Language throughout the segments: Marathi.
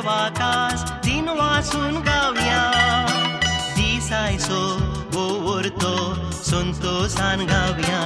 देवाकास दिन वाचून गावया दिसायसो ओवरतो संतोषान गावया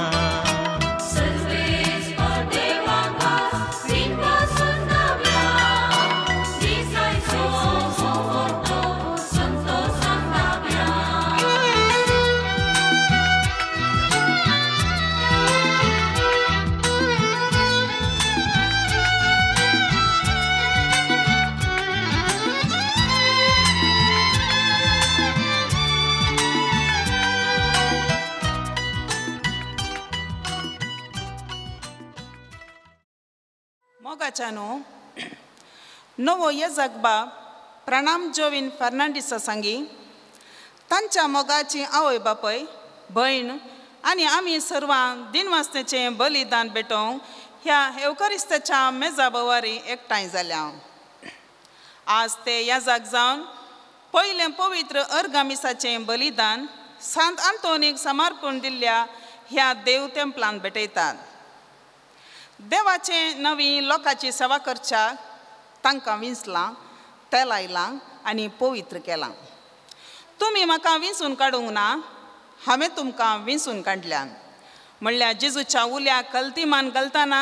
मोगाच्यानो नवो येजक बाब प्रणाम जोविन फर्नांडिसा सांगी तांच्या मोगाची आवय बापय भयण आनी आमी सर्वांक दिनवासतेचें बलिदान भेटोवंक ह्या एवकारिस्ताच्या मेजा बोवारी एकठांय जाल्या आज ते याजाक जावन पयलें पवित्र अर्गामिसाचें बलिदान सांत आंतोनीक समर्पण दिल्ल्या ह्या देव तेंपलान भेटयतात देवाचे नवी लोकांची सेवा करच्याक तांकां विंचलां तेलायलां आनी पवित्र केलां तुमी म्हाका विंचून काडूंक ना हांवें तुमकां विंचून काडल्यान म्हणल्यार जेजूच्या उल्याक कल्तीमान घालतना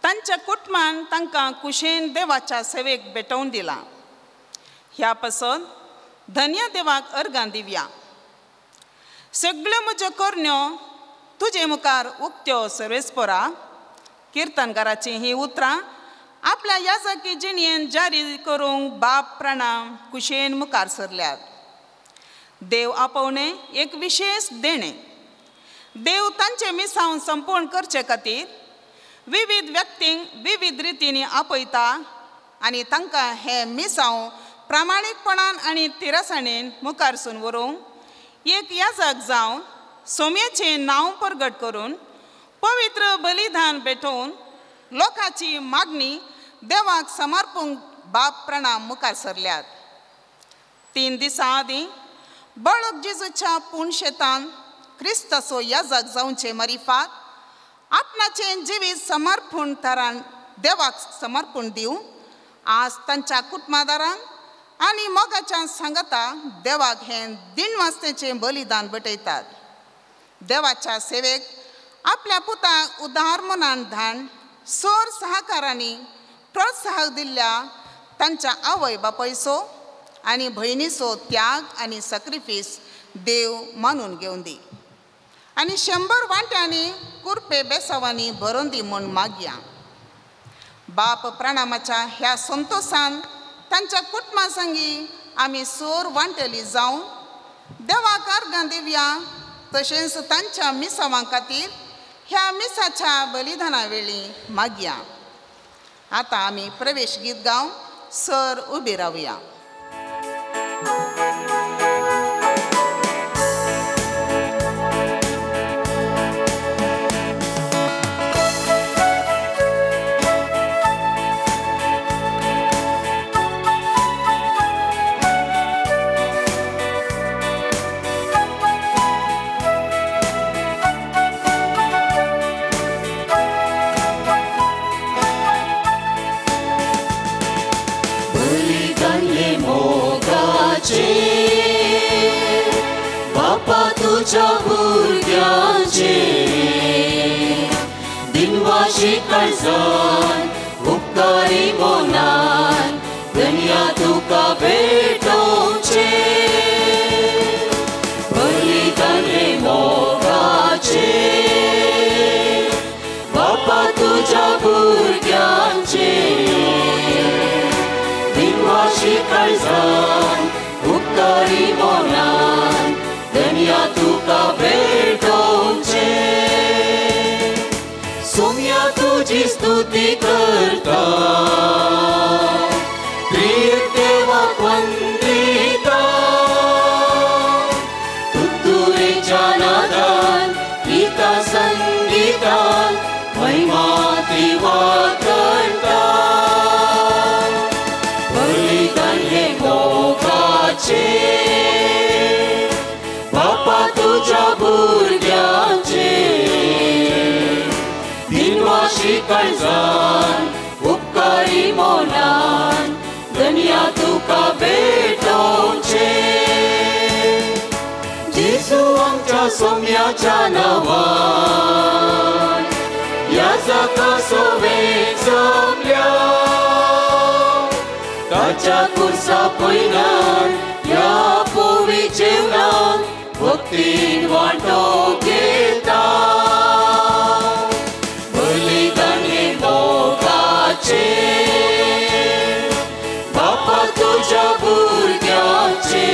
तांच्या कुटुंबान तांकां कुशेन देवाच्या सेवेक भेटोवन दिलां ह्या पासत धन्य देवाक अर्गां दिवया सगळ्यो म्हज्यो करण्यो तुजे मुखार उक्त्यो सर्वेस्परा किर्तनकाराची ही उतरां आपल्या याजकी जिणयेन जारी करूंक बाप प्रणाम कुशेन मुखार सरल्यात देव आपोवणे एक विशेष देणे देव तांचे मिसांव संपूर्ण करचे खातीर विविध व्यक्तींक विविध रितींनी आपयता आनी तांकां हे मिसांव प्रामाणीकपणान आनी तिरासाणेन मुखारसून व्हरूंक एक याजक जावन सोम्याचें नांव प्रगट करून पवित्र बलिदान भेटोवन लोकांची मागणी देवाक समर्पूंक बाप प्रणाम मुखार सरल्यात 3 दिसां आदीं बाळक जेजूच्या पुणशेतान क्रिस्ताचो याजक जावचे मरिफात आपणाचें जिवीत समर्पण तरान देवाक समर्पण दिवं आज तांच्या कुटुंबादारांक आनी मोगाच्या सांगता देवाक हें दिनवासतेचें बलिदान भेटयतात देवाच्या सेवेक आपल्या पुताक उदार मनान धाण सोर सहकारांनी प्रोत्साहक दिल्ल्या तांच्या आवय बापयचो आनी भयणीचो त्याग आनी सॅक्रिफीस देव मानून घेवन दी आनी 100 वांट्यांनी कुरपे बेसावांनी भरोवन दी म्हूण मागया बाप प्रणामाच्या ह्या संतोषान तांच्या कुटुंबा संगी आमी सोर वांटेली जावन देवाक अर्गां दिवया तशेंच तांच्या मिसावां खातीर ह्या मिसाच्या बलिदाना वेळी मागया आतां आमी प्रवेश गीत गावन सर उबी रावया बापा तुझ्या भुरग्यांचे दिनवाशी काळजान उपकारी मोनान धन्या तुका भेटोवचे बलिदान रे मोगाचे बापा तुझ्या भुरग्यांचे दिनवाशी काळजान उपकारी मोनान धन्या तुका भेटोवचे सोम्या तुझी स्तुती करता प्रिय देवाक वंदिता तुतुरेच्या नादान गीता संगीतान महिमा दिवा करता बलिदान हे मोगाचे बापा तुझ्या भुरग्यांचे दिनवाशी काळजान उपकारी मोनान धन्या सोम्याच्या नावान याजका सोवेत जमल्या ताच्या कुर्सा पयल्यान या पोवी जेवणान भक्तीन वांटो घेता बलिदान हे मोगाचे बापा तुझ्या भुरग्याचे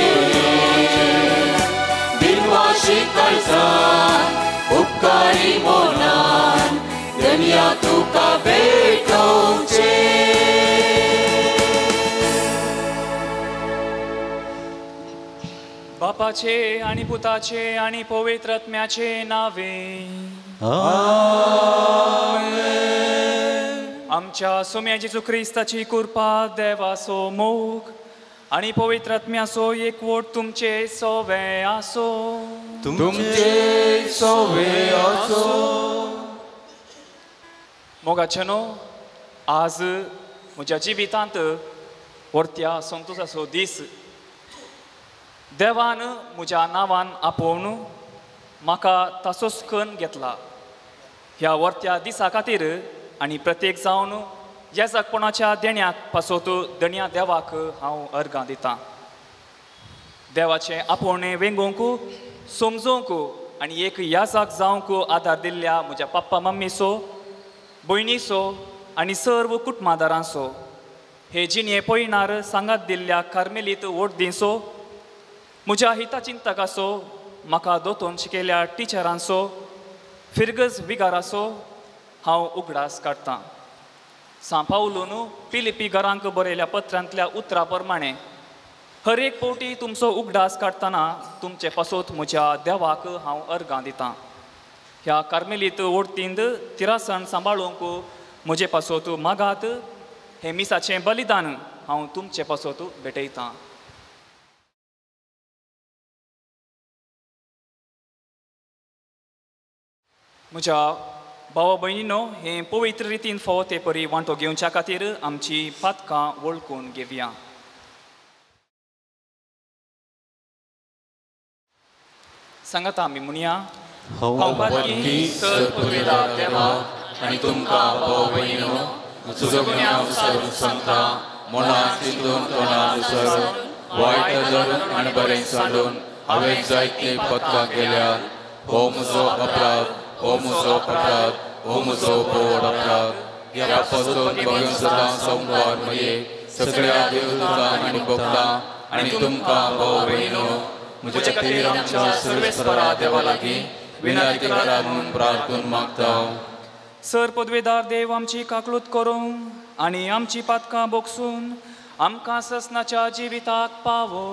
बिनवाशी काळजान उपकारी मोनान दुनिया तुका भेटोवचे बापाचे आणि पुताचे आणि पवित्र आत्म्याचे नावे आमच्या सोम्या जेजू क्रिस्ताची कृपा देवाचो मोग आणि पवित्र आत्म्याचो एकवट तुमचे सोवे आसो तुमचे सोवे आसो मोगाचेनो आज म्हज्या जिवितांत व्हरत्या संतोशाचो दीस देवान म्हज्या नांवान आपोवन म्हाका ताचोच कन्न घेतला ह्या व्हरत्या दिसा खातीर आनी प्रत्येक जावन येजकपणाच्या देण्याक पासत दण्या देवाक हांव अर्गां दितां देवाचें आपोवणें वेंगोवंक समजोवंक आनी एक याजक जावंक आदार दिल्ल्या म्हज्या पप्पा मम्मीचो भयणीचो आनी सर्व कुटुंबादारांचो हे जिणे पळयणार सांगात दिल्ल्या कार्मेलीत वोटदींचो म्हज्या हिताचिंतकाचो म्हाका दोतोन शिकयल्या टिचरांचो फिरगज विगाराचो हांव उगडास काडटां सांपावलून पिलिपी घरांक बरयल्या पत्रांतल्या उतरा प्रमाणे हर एक फावटी तुमचो उगडास काडटना तुमचे पासत म्हज्या देवाक हांव अर्गां दितां ह्या कार्मेलीत वोटतींत तिरासण सांबाळूंक म्हजे पासत मागात हे मिसाचें बलिदान हांव तुमचे पासत भेटयतां म्हज्या भावा भयणीनो हे पवित्र रितीन फावो ते परी वांटो घेवच्या खातीर आमची पातकां वळखून घेवया सांगात आमी म्हणया देवा आनी तुमकां भाव भयणीनो तुजो गुन्यांव विसरून सांगता मोलान चिंतून तोंडान विसरून वायट धरून आनी बरें सांडून हांवें जायते पथकां गेल्यात हो म्हजो अपराध हो म्हजो अपराध हो म्हजो बोड अपराध ह्या पासून बघून सदां संवाद मये सगळ्या देवदूतांक आनी भक्तांक आनी तुमकां भाव भयणीनो म्हजे खातीर आमच्या सर्वेस्परा देवा लागीं विनंती करात म्हणून प्रार्थून मागता सर पदवेदार देव आमची काकलूत करूं आनी आमची पातकां बोगसून आमकां ससनाच्या जिविताक पावो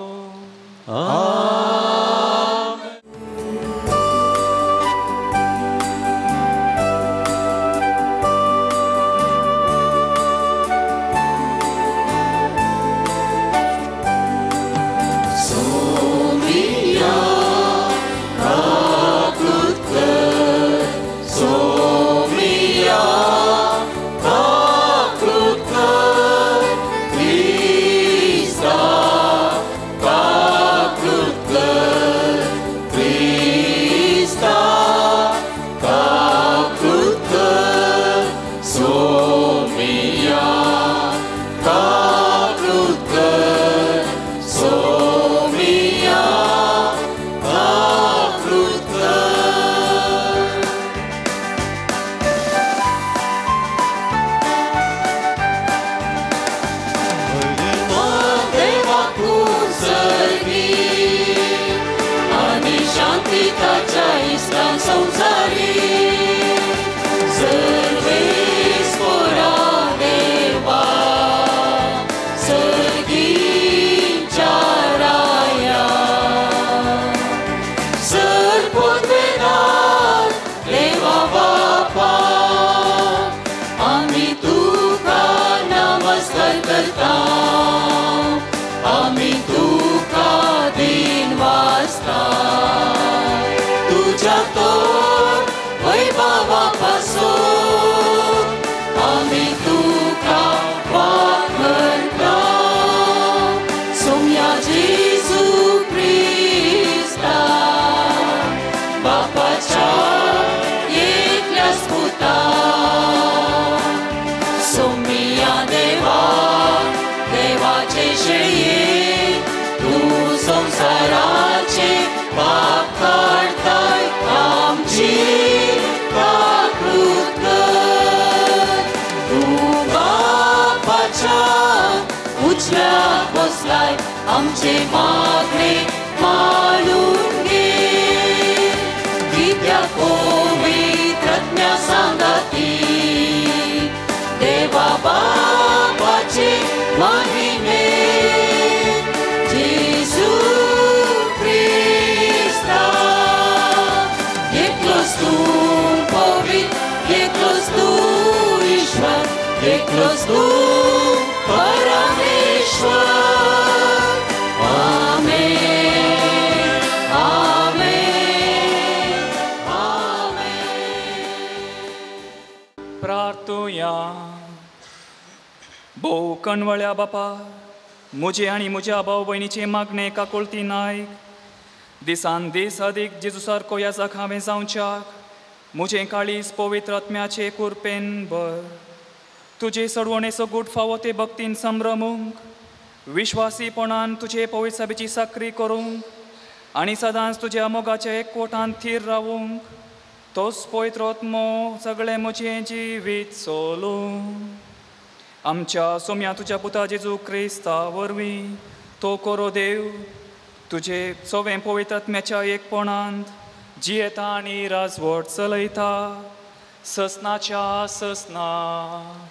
पाप काढताय आमची काकृत कर. तू बापाच्या उजव्यात बसलाय आमचे मागणे मानून घे. कित्याक पवित्रज्ञा सांगाती देवा बापाचे महिमे. जेजू ख्रिस्ता एकलोच तू पवित्र, एकलोच तू ईश्वर, एकलोच तू परमेश्वर. प्रार्थुया. भोव कणवळ्या बापा, म्हजे आनी म्हज्या भाव भयणीचे मागणे काकोळती नायक. दिसान दीस अदीक जेजू सारको याजाक हांवें जावच्याक म्हजें काळीज पवित्र आत्म्याचे कुरपेन भर. तुजे सडवणेचो गूट फावो ते भक्तीन संभ्रमूंक, विश्वासीपणान तुजे पवित्र सभेची साखरी करूंक आनी सदांच तुज्या मोगाच्या एकवटान थीर रावूंक. तोच पवित्र आत्मो सगळें म्हजें जिवीत चलूंक. आमच्या सोम्या तुज्या पुता जेजू क्रिस्ता वरवीं तो कोरो देव तुजे सवें पवित्र आत्म्याच्या एकपणांत जियेता आनी राजवट चलयता ससनाच्या ससनाक.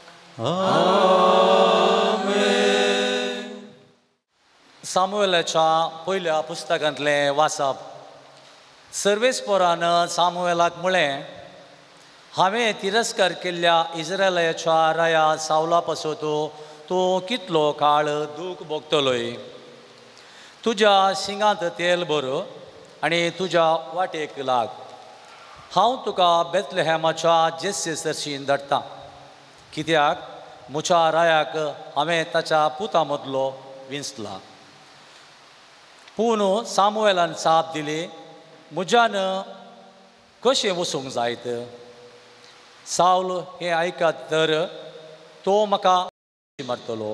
सामुएलाच्या पयल्या पुस्तकांतलें वाचप. सर्वेस्पोरान सामुएलाक म्हळें, हांवें तिरस्कार केल्ल्या इस्रायलाच्या राया सावला पासून तूं कितलो काळ दूख भोगतलोय. तुज्या शिंगांत तेल भर आनी तुज्या वाटेक लाग. हांव तुका बेथलेहेमाच्या जेस्से सरशीन धाडटां, कित्याक म्हज्या रायाक हांवें ताच्या पुता मदलो विंचला. पूण सामुएलान साप दिली, म्हज्यान कशें वचूंक जायत. सावल हें आयकत तर तो म्हाका मारतलो.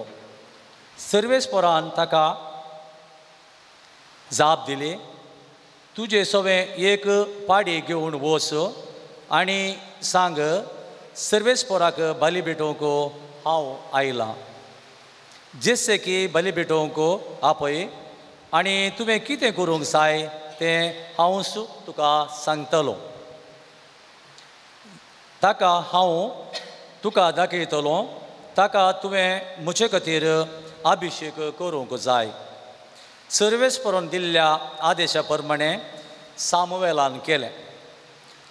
सर्वेस्पोरान ताका जाप दिली, तुजें सवें एक पाडी घेवन वच आनी सांग, सर्वेस्पोराक बली भेटोवंक हांव आयलां. जेस्से की बली भेटोवंक आपय आनी तुवें कितें करूंक जाय तें हांव तुका सांगतलो. ताका हांव तुका दाखयतलो. ताका तुवें म्हजे खातीर अभिशेक करूंक जाय. सर्वेस्पोरान दिल्ल्या आदेशा प्रमाणे सामुएलान केलें.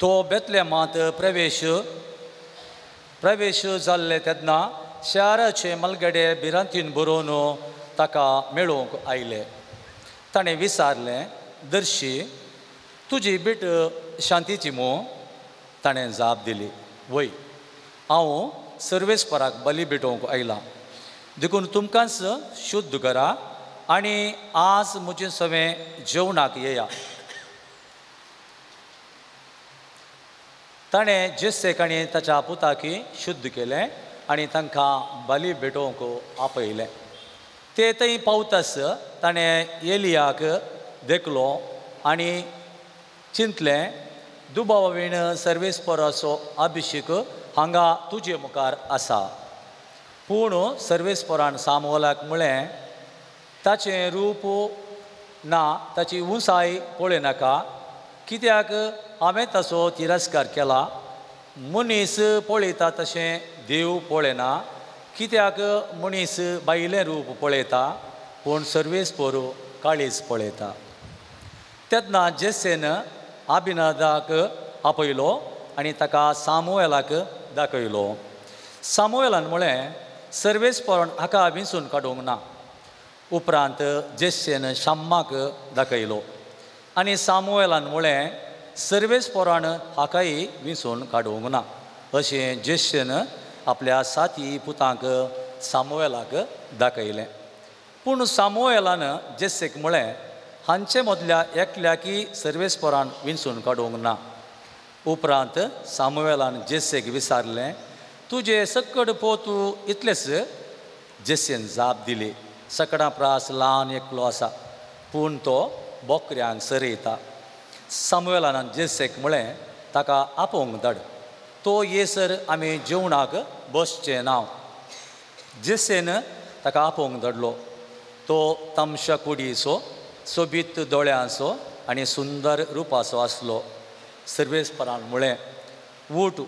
तो बेथलेहेमांत प्रवेश जाल्ले तेन्ना शाराचे मलगडे भिरांतीन बरोवन ताका मेळोवंक आयले. ताणें विचारलें, दर्शी, तुजी बीट शांतीची मो? ताणें जाप दिली, वय, हांव सर्वेस्पोराक बली भेटोवंक आयलां. देखून तुमकांच शुद्ध करा आनी आज म्हजें सवें जेवणाक येया. ताणें जेस्सेक आनी ताच्या पुताकी शुद्ध केलें आनी तांकां बली भेटोवंक आपयलें. ते थंय पावताच ताणें एलियाक देखलो आनी चिंतलें, दुबावावीण सर्वेस्पोराचो अभिशेक हांगा तुजे मुखार आसा. पूण सर्वेस्पोरान सामुएलाक म्हळें, ताचें रूप ना, ताची उंचाय पळयनाका, कित्याक हांवें ताचो तिरस्कार केला. मनीस पळयता तशें देव पळयना, कित्याक मनीस बायलें रूप पळयता पूण सर्वेस्पोर काळीज पळयता. तेन्ना जेस्सेन अभिनादाक आपयलो आनी ताका सामुएलाक दाखयलो. सामुएलान म्हळें, सर्वेस्पोरान हाका विंचून काडूंक ना. उपरांत जेस्सेन शाम्माक दाखयलो आनी सामुएलान म्हळें, सर्वेस्पोरान हाकाय विंचून काडूंक ना. अशें जेस्सेन आपल्या साती पुतांक सामुएलाक दाखयलें. पूण सामुएलान जेस्सेक म्हळें, हांचे मदल्या एकल्याकी सर्वेस्पोरान विंचून काडूंक ना. उपरांत सामुएलान जेस्सेक विचारलें, तुजे सकड पोतू इतलेच? जेस्सेन जाप दिली, सकडां प्रास ल्हान एकलो आसा, पूण तो बोकऱ्यांक सरयता. सामुएलान जेसेक म्हळें ताका आपोवंक धाड. तो येसर आमी जेवणाक बसचें नांव. जेसेन ताका आपोवंक धाडलो. तो तामशा कुडीचो, सोबीत दोळ्यांचो आनी सुंदर रुपाचो आसलो. सर्वेस्परान म्हळें, उठ,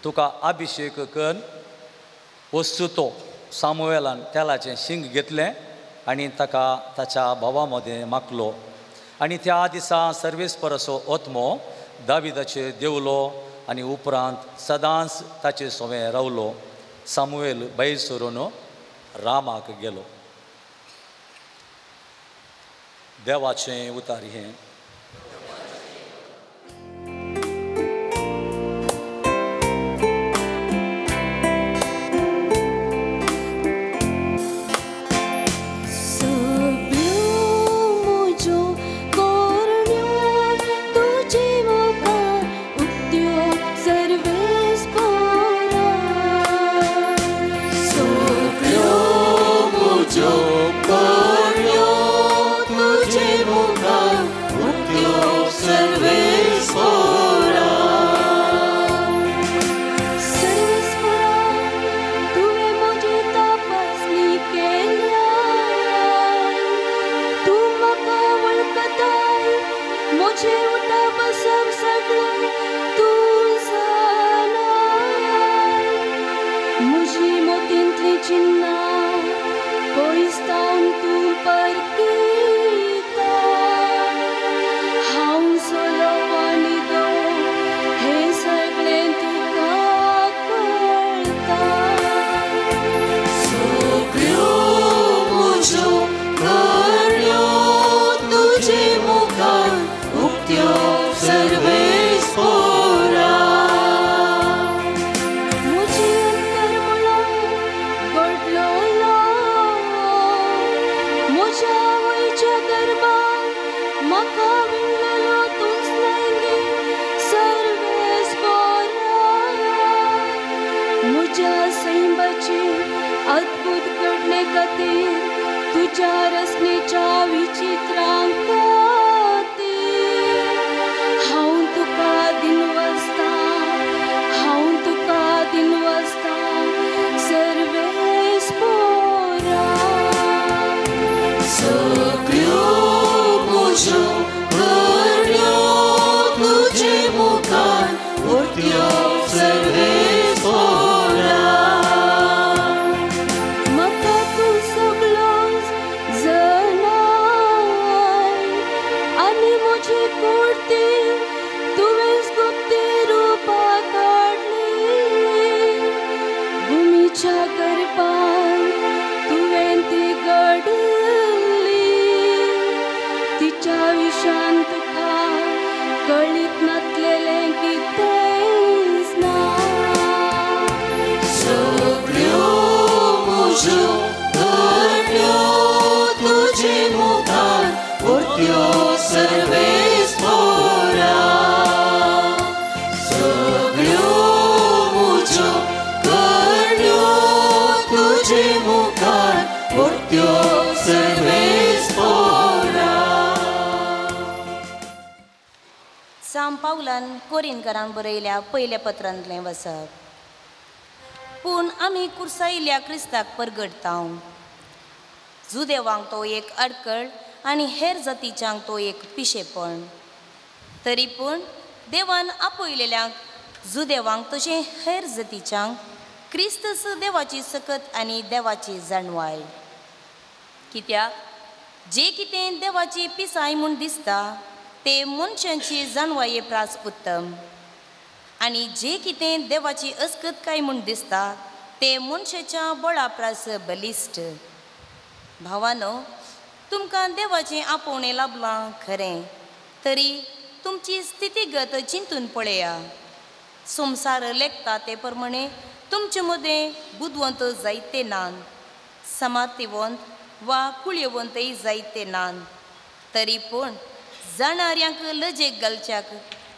तुका अभिशेक कर. वस्तू तो सामुएलान तेलाचें शींग घेतलें आनी ताका ताच्या भावा मदें मागलो. आनी त्या दिसा सर्वेस्पराचो आत्मो दाविदाचेर देवलो आनी उपरांत सदांच ताचे सोवें रावलो. सामुएल भायर सरून रामाक गेलो. देवाचें उतार हें. पावलान कोरिंथकारांक बरयल्या पयल्या पत्रांतलें वचप. पूण आमी कुर्सायिल्ल्या क्रिस्ताक परगडतांव. जुदेवांक तो एक आडकळ आनी हेर जातीच्यांक तो एक पिशेपण. तरी पूण देवान आपयलेल्यांक जुदेवांक तशें हेर जातीच्यांक क्रिस्त देवाची सकत आनी देवाची जाणवाय. कित्याक जे कितें देवाची पिसाय म्हूण दिसता ते मनशांची जाणवाये प्रास उत्तम, आनी जे कितें देवाची अस्कतकाय म्हूण दिसता ते मनशाच्या बळा प्रास बलिश्ट. भावानो, तुमकां देवाचें आपोवणें लाभलां खरें, तरी तुमची स्थितीगत चिंतून पळया. संवसार लेखता ते प्रमाणे तुमचे मदें बुदवंत जायते नान, समातीवंत वा कुळयेवंतय जायते नान. तरी पूण जाणाऱ्यांक लजेक घालच्याक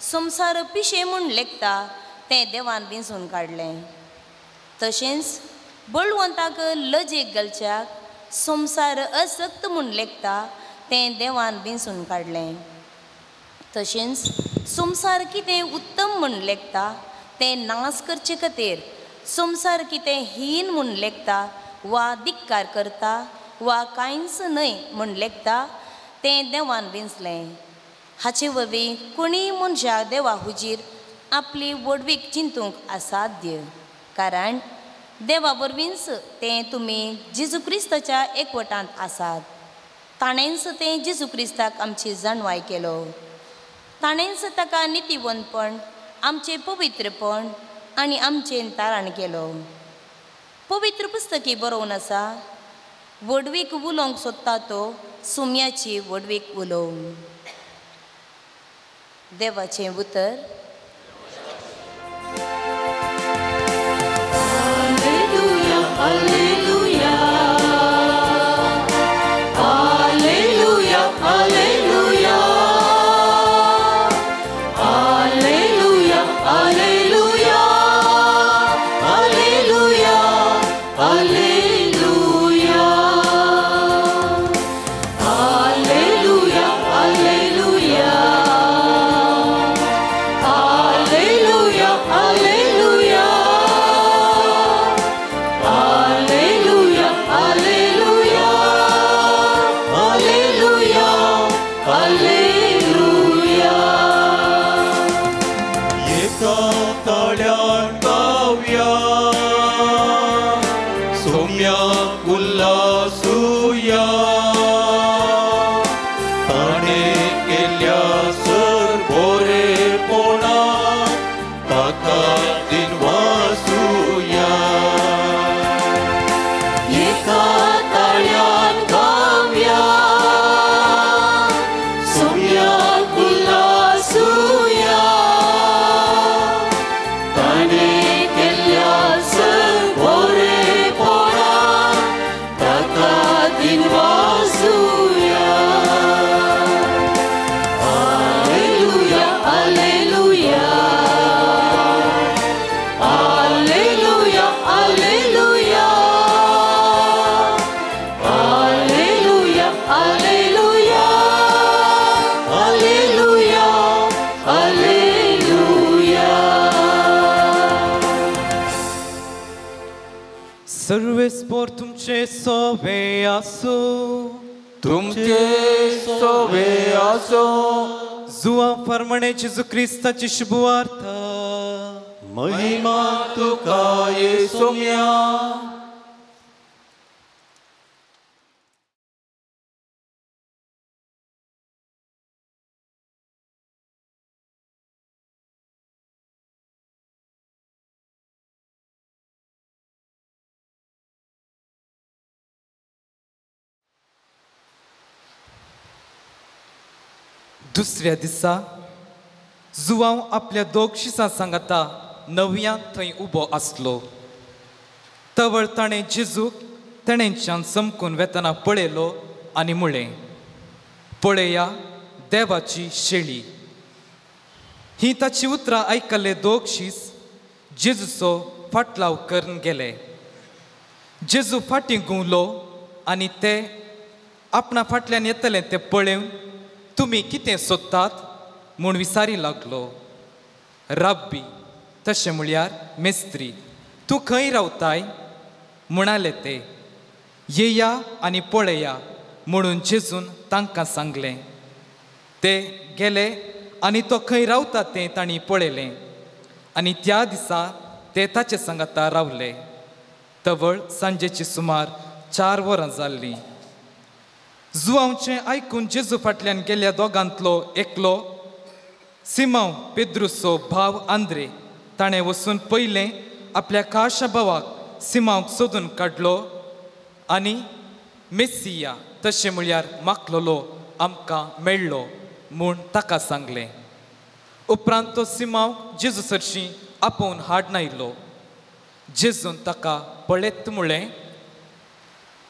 संवसार पिशे म्हूण लेखता तें देवान विंचून काडलें. तशेंच बळवंताक लजेक घालच्याक संवसार असक्त म्हूण लेखता तें देवान विंचून काडलें. तशेंच संसार कितें उत्तम म्हूण लेखता तें नाश करचे खातीर संसार कितें हीन म्हूण लेखता वा धिक्कार करता वा कांयच न्हय म्हूण लेखता तें देवान विंचलें. हाचे वरवीं कोणीय मनशाक देवा हुजीर आपली वडवीक चिंतूंक असाध्य, कारण देवा वरवींच तें तुमी जेजू क्रिस्ताच्या एकवटांत आसात. ताणेंच तें जेजू क्रिस्ताक आमची जाणवाय केलो. ताणेंच ताका नितीवंतपण, आमचें पवित्रपण आनी आमचें तारण केलो. पवित्र पुस्तकी बरोवन आसा, वडवीक उलोवंक सोदता तो सुम्याची वडवीक उलोव. देवाचें उतर. सर्वेस्पोर तुमचे सोवे आसो, तुमचे सोवे आसो. जुआ फर्मणे जेजू क्रिस्ताची शुभवार्त. महिमा तुका येसुम्या. दुसऱ्या दिसा जुआंव आपल्या दोग शिसां सांगाता नव्यान थंय उबो आसलो. तवळ ताणें जेजूक तेणेंच्यान समकून वेतना पळयलो आनी म्हळें, पळया देवाची शेळी. ही ताची उतरां आयकल्ले दोग शीस जेजूचो फाटलाव करून गेले. जेजू फाटीं घुंवलो आनी ते आपणा फाटल्यान येतले ते पळोवन तुमी कितें सोदतात म्हूण विचारी लागलो. राब्बी, तशें म्हळ्यार मेस्त्री, तूं खंय रावताय? म्हणाले ते. येया आनी पळया म्हणून जेजून तांकां सांगलें. ते गेले आनी तो खंय रावता तें तांणी पळयलें आनी त्या दिसा ते ताचे सांगाता रावले. तवळ सांजेची सुमार 4 वरां जाल्लीं. जुआंवचें आयकून जेजू फाटल्यान गेल्या दोगांतलो एकलो सिमांव पेद्रुचो भाव आंद्रे ताणें वचून पयलें आपल्या खाशा भावाक सिमांवक सोदून काडलो आनी मेस्सिया, तशें म्हळ्यार मागलोलो, आमकां मेळ्ळो म्हूण ताका सांगलें. उपरांत तो सिमांवक जेजू सरशीं आपोवन हाडून आयलो. जेजून ताका पळयत म्हळें,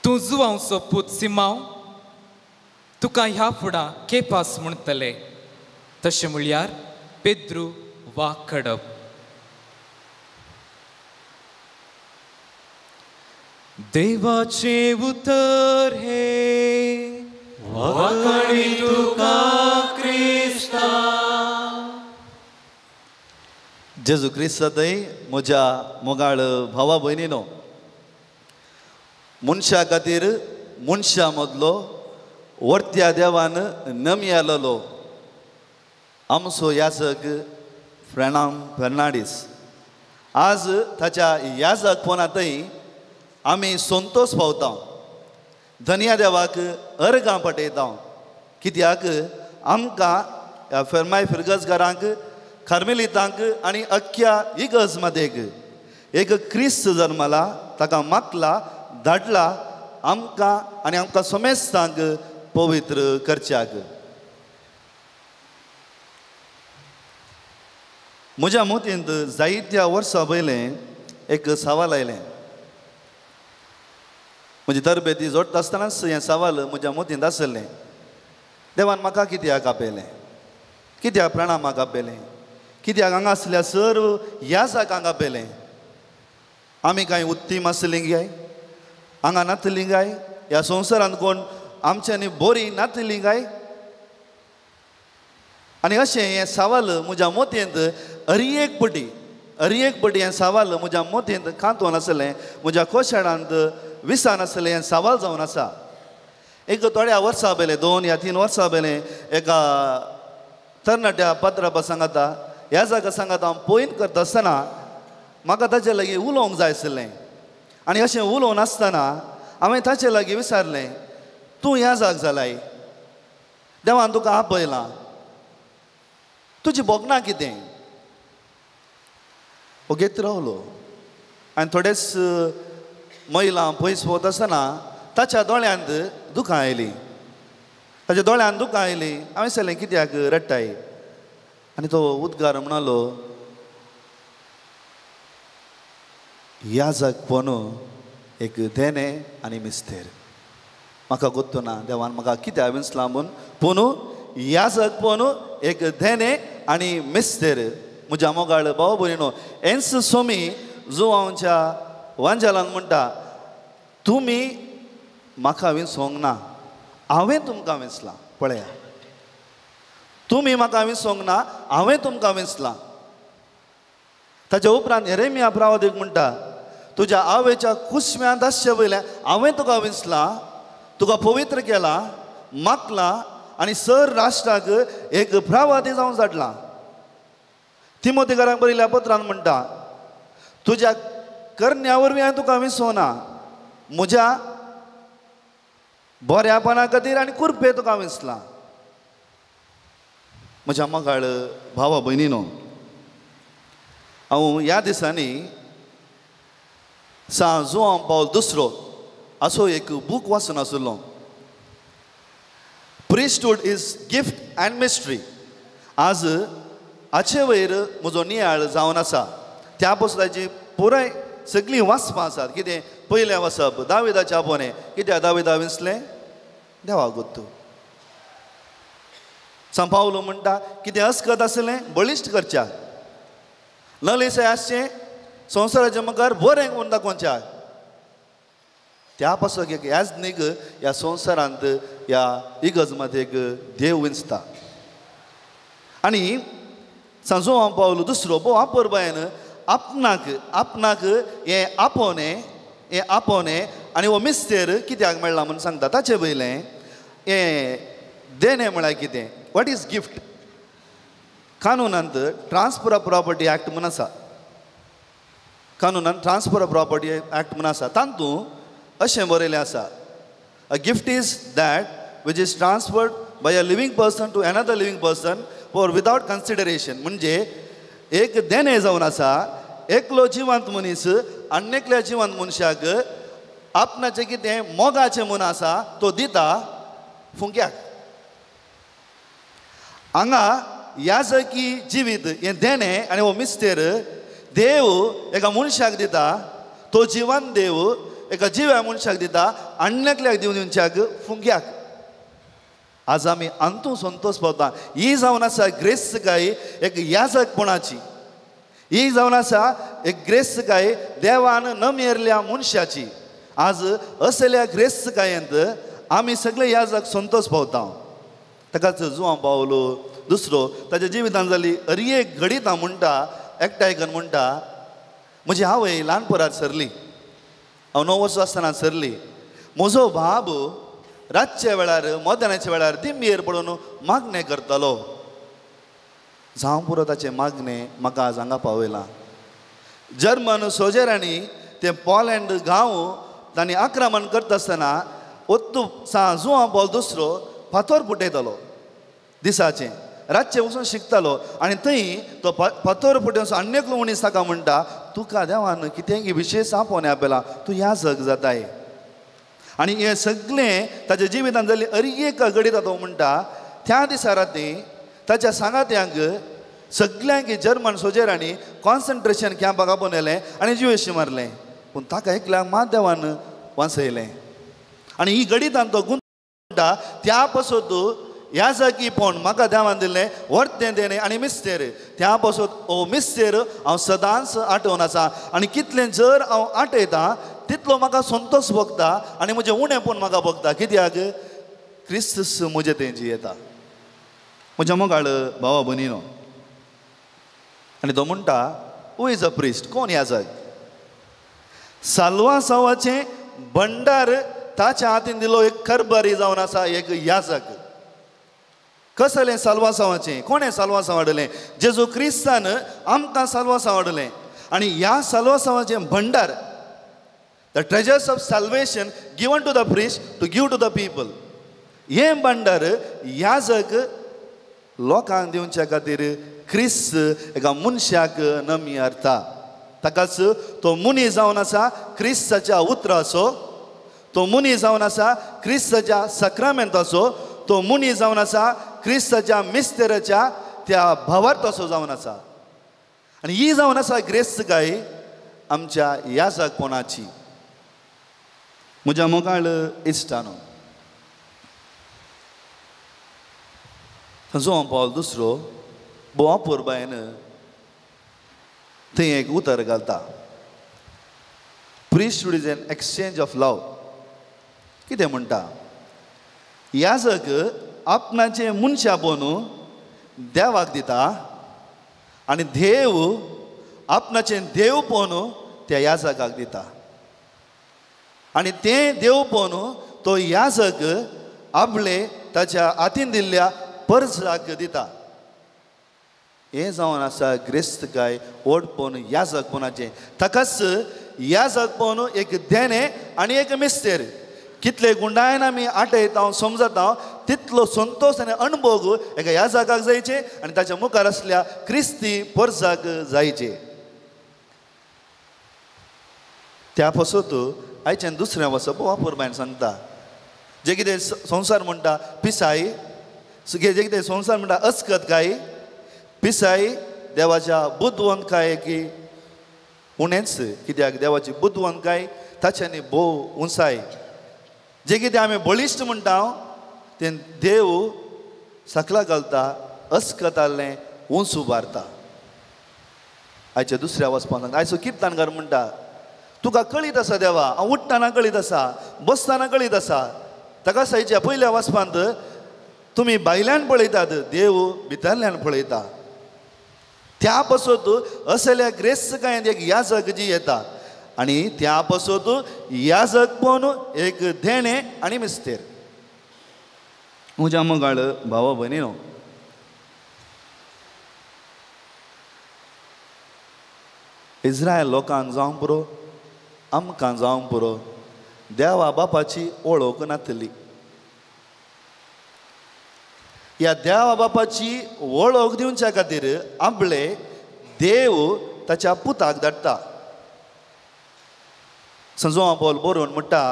तूं जुआंवचो पूत सिमांव, तुका ह्या फुडां केपास म्हणटले. तशें म्हळ्यार पेद्रू वा खडप. देवाचें उतर हे वखणी तुका क्रिस्ता. जेजू क्रिस्तातय म्हज्या मोगाळ भावा भयणीनो, मनशा खातीर मनशा मदलो वर्त्या देवान नमी आलेलो आमचो याजक फेर्नांडीस. आज ताच्या याजक पोनातय आमी संतोष पावता, धन्या देवाक अर्गां पटयता. कित्याक आमकां फेर्माय फिरगसकारांक, कार्मेलितांक आनी अख्ख्या इगर्ज मदेक एक क्रिस्त जल्मला, ताका मागला, धाडला आमकां आनी आमकां समेस्तांक पवित्र करच्याक. म्हज्या मतींत जायत्या वर्सां पयलें एक सवाल आयलें. म्हजी तरबेती जोडटा आसतनाच हें सवाल म्हज्या मतींत आसलें. देवान म्हाका कित्याक आपयलें? कित्याक प्राणाक म्हाका आपयलें? कित्याक हांगा आसल्या सर्व याजाक हांगा आपयलें? आमी कांय उत्तीम आसलीं काय? हांगा नातलीं काय? ह्या संवसारांत कोण आमच्यांनी बरीं नातलीं काय? आनी अशें हें सवाल म्हज्या मतींत अरियेक पटी हें सवाल म्हज्या मतींत खांतोन आसलें, म्हज्या कोशेडांत विसान आसलें हें सवाल जावन आसा. एक थोड्या वर्सां पयलें, 2 या 3 वर्सां पयलें एका तरणाट्या पात्रापा सांगाता, ह्या जागा सांगाता हांव पोयन करता आसतना म्हाका ताचे लागीं उलोवंक जाय आसलें. आनी अशें उलोवन आसतना हांवें ताचे लागीं विचारलें, तूं ह्या जाग जालाय, देवान तुका आपयलां, तुजी बोगनां कितें? ओगेत रावलो. आनी थोडेच महिला पयस वता आसतना ताच्या दोळ्यांत दुखां आयलीं. ताच्या दोळ्यांत दुखां आयलीं. हांवें विचारलें कित्याक रडटाय? आनी तो उद्गार म्हणलो, याजक पोनू एक देणे आनी मिस्तेर. म्हाका गोत्तो ना देवान म्हाका कित्याक विंचलां म्हूण. पोनू याजक पोनू एक देणे आनी मिस्तेर. म्हज्या मोगाळ भाव भयणीनो, एन्स सोमी जुवांच्या वांजेलान म्हणटा, तुमी म्हाका विंचोंक ना, हांवें तुमकां विंचलां. पळया, तुमी म्हाका विंचोंक ना, हांवें तुमकां विंचलां. ताच्या उपरांत येरेमिया प्रवादीक म्हणटा, तुज्या आवयच्या कुस्म्यांत आसचे वयल्यान हांवें तुका विंचलां, तुका पवित्र केलां, मागलां आनी सर राष्ट्राक एक प्रवादी जावन धाडलां. तिमोथेकाराक बरयल्ल्या पत्रांत म्हणटा, तुज्या करण्या वरवीं हांवें तुका विंचोना, म्हज्या बऱ्यापणा खातीर आनी कुरपे तुका विंचलां. म्हज्या मोगाळ भावा भयणीनो, हांव ह्या दिसांनी सान जुआंव पावल II असो एक बूक वाचून आसलो. प्रिस्टहूड इज गिफ्ट अँड मिस्ट्री. आज हाचे वयर म्हजो नियाळ जावन आसा. त्या पुस्तकाची पुराय सगळीं वाचपां आसात. कितें पयलें वचप दाविदाचें आपोवणें. कित्याक दाविदा विंचलें? देवाक गोत्तू. सान पावलो म्हणटा, कितें अस्कत आसलें? बळिश्ट करच्याक. ललिसाय आसचें संवसाराच्या मुखार बरें कोण दाखोवच्याक. त्या पासून एक याजनीक ह्या संवसारांत ह्या इगर्ज मदेक देव विंचता. आनी सान जुआंव पावलो II भोव आपोरबायेन आपणाक हें आपोवणें आनी हो मिस्तेर कित्याक मेळ्ळा म्हणून सांगता. ताचे वयलें हें देणें म्हळ्यार कितें? What is gift? कानुनांत ट्रान्सफर ऑफ प्रॉपर्टी एक्ट म्हूण आसा. कानुनांत ट्रान्सफर ऑफ प्रॉपर्टी एक्ट म्हूण आसा. तातूंत अशें बरयलें आसा, a gift is that which is transferred by a living person to another living person for without consideration. म्हणजे एक देणें जावन आसा, एकलो जिवंत मनीस आनी एकल्या जिवंत मनशाक आपणाचें कितें मोगाचें म्हूण आसा तो दिता फुंक्याक. हांगा याजकी जिवीत हें देणें आनी हो मिस्तेर देव एका मनशाक दिता. तो जिवंत देव एका जिव्या मनशाक दिता, आनी एकल्याक दिवच्याक फुंक्याक. आज आमी अंतू संतोष पावता. ही जावन आसा ग्रेस्तकाय एक याजकपणाची. ही जावन आसा एक ग्रेस्तकाय देवान नमेरल्या मनशाची. आज असल्या ग्रेस्तकायेंत आमी सगळे याजक संतोष पावता. ताकाच जुआंव पावलो दुसरो ताच्या जिवितांत जाली अरी एक घडीत हांव म्हणटा एकठांय करून म्हणटा म्हजी आवय ल्हानपणांत सरली, हांव 9 वर्सां आसतना सरली. म्हजो बाब रातच्या वेळार मोदनाच्या वेळार दिंबयेर पडून मागणें करतालो. जावं पुरो ताचें मागणें म्हाका आज हांगा पावयलां. जर्मन सोजेरांनी ते पोलंड गांव तांणी आक्रमण करता आसतना ओत्तू जुवां पॉल दुसरो फातर फुटयतालो दिसाचें, रातचें वचून शिकतालो. आनी थंय तो फातर फुटोवन आनी एकलो मनीस ताका म्हणटा तुका देवान कितेंय विशेश आपोवन आपयला, तूं ह्या जग जाताय. आनी हें सगळें ताच्या जिवितांत जाल्ली अरी एक घडीत तो म्हणटा त्या दिसा राती ताच्या सांगात्यांक सगळ्यांक जर्मन सोजेरांनी कॉन्सन्ट्रेशन कॅम्पाक आपयलें आनी जिवेशी मारलें. पूण ताका एकल्याक मात देवान वाचयलें. आनी ही घडीतान तो म्हणटा त्या पासून तूं ह्या जागी पोवन म्हाका देवान दिल्लें व्हरतें देणें आनी मिस्तेर, त्या पासून हो मिस्तेर हांव सदांच आठवून आसा. आनी कितलें जर हांव आठयतां तितलो म्हाका संतोश भोगता आनी म्हजें उणेंपण म्हाका भोगता. कित्याक क्रिस्तस म्हजें तें जियेता. म्हज्या मोगाळ भावा भयणीनो, आनी तो म्हणटा हू इज अ प्रिस्ट, कोण याजक? साल्वा सावाचें भंडार ताच्या हातीन दिलो एक खरबारी जावन आसा एक याजक. कसलें साल्वा सावाचें? कोणें साल्वा साव हाडलें? जेजू क्रिस्तान आमकां साल्वा साव हाडलें. आनी ह्या साल्वा सावाचें भंडार, the treasures of salvation given to the priest to give to the people, हें भंडार याजक लोकांक दिवच्या खातीर क्रिस्त एका मनशाक नमी हाडटा. ताकाच तो मुनी जावन आसा क्रिस्ताच्या उतराचो, तो मुनी जावन आसा क्रिस्ताच्या सक्रामेंताचो, तो मुनी जावन आसा क्रिस्ताच्या मिस्तेराच्या त्या भावार्थाचो जावन आसा. आनी ही जावन आसा ग्रेस्तकाय आमच्या याजकपणाची. म्हज्या मोगाळ इश्टानो, जुवां पॉल दुसरो बोवा पुरबायन थंय एक उतर घालता. प्रिस्टहूड इज एन एक्सचेंज ऑफ लव. कितें म्हणटा? याजक आपणाचें मनशा पोवन देवाक दिता आनी देव आपणाचें देव पोवन त्या याजकाक दिता. आनी तें देव पोवन तो याजक आपले ताच्या हातीन दिल्ल्या परजाक दिता. हें जावन आसा ग्रेस्तकाय ओडपण याजकपणाचें. ताकाच याजकपण एक देणें आनी एक मिस्तेर. कितले गुंडायन आमी आटयता समजता तितलो संतोश आनी अणभव एका याजकाक जायचे आनी ताच्या मुखार आसल्या क्रिस्ती परजाक जायचे. त्या पासून आयच्यान दुसऱ्या वर्सा वापरबायन सांगता जे कितें संवसार म्हणटा पिसाय, जे कितें संवसार म्हणटा अस्कतकाय, पिसाय देवाच्या बुद्धवंतकाय की उणेंच. कित्याक देवाची बुद्धवंतकाय ताच्यांनी भोव उंचाय. जे कितें आमी बळिश्ट म्हणटा तें देव सकला घालता, अस्कताल्लें उंच उबारता. आयच्या दुसऱ्या वचपाक सांगता. आयचो किर्तनकार म्हणटा तुका कळीत आसा देवा, हांव उठ्ठाना कळीत आसा, बसताना कळीत आसा. ताका सायच्या पयल्या वचपांत तुमी भायल्यान पळयतात, देव भितरल्यान पळयता. त्या पासून असल्या ग्रेस्तकायेंत एक याजक जी येता आनी त्या पासून याजकपण एक देणें आनी मिस्तेर. म्हज्या मोगाळ भावा भयणीनो, इस्रायल लोकांक जावं पुरो आमकां जावं पुरो देवा बापाची वळख नातली. ह्या देवा बापाची वळख दिवच्या खातीर आपले देव ताच्या पुताक धाडटा. संजोवा पॉल बरोवन म्हणटा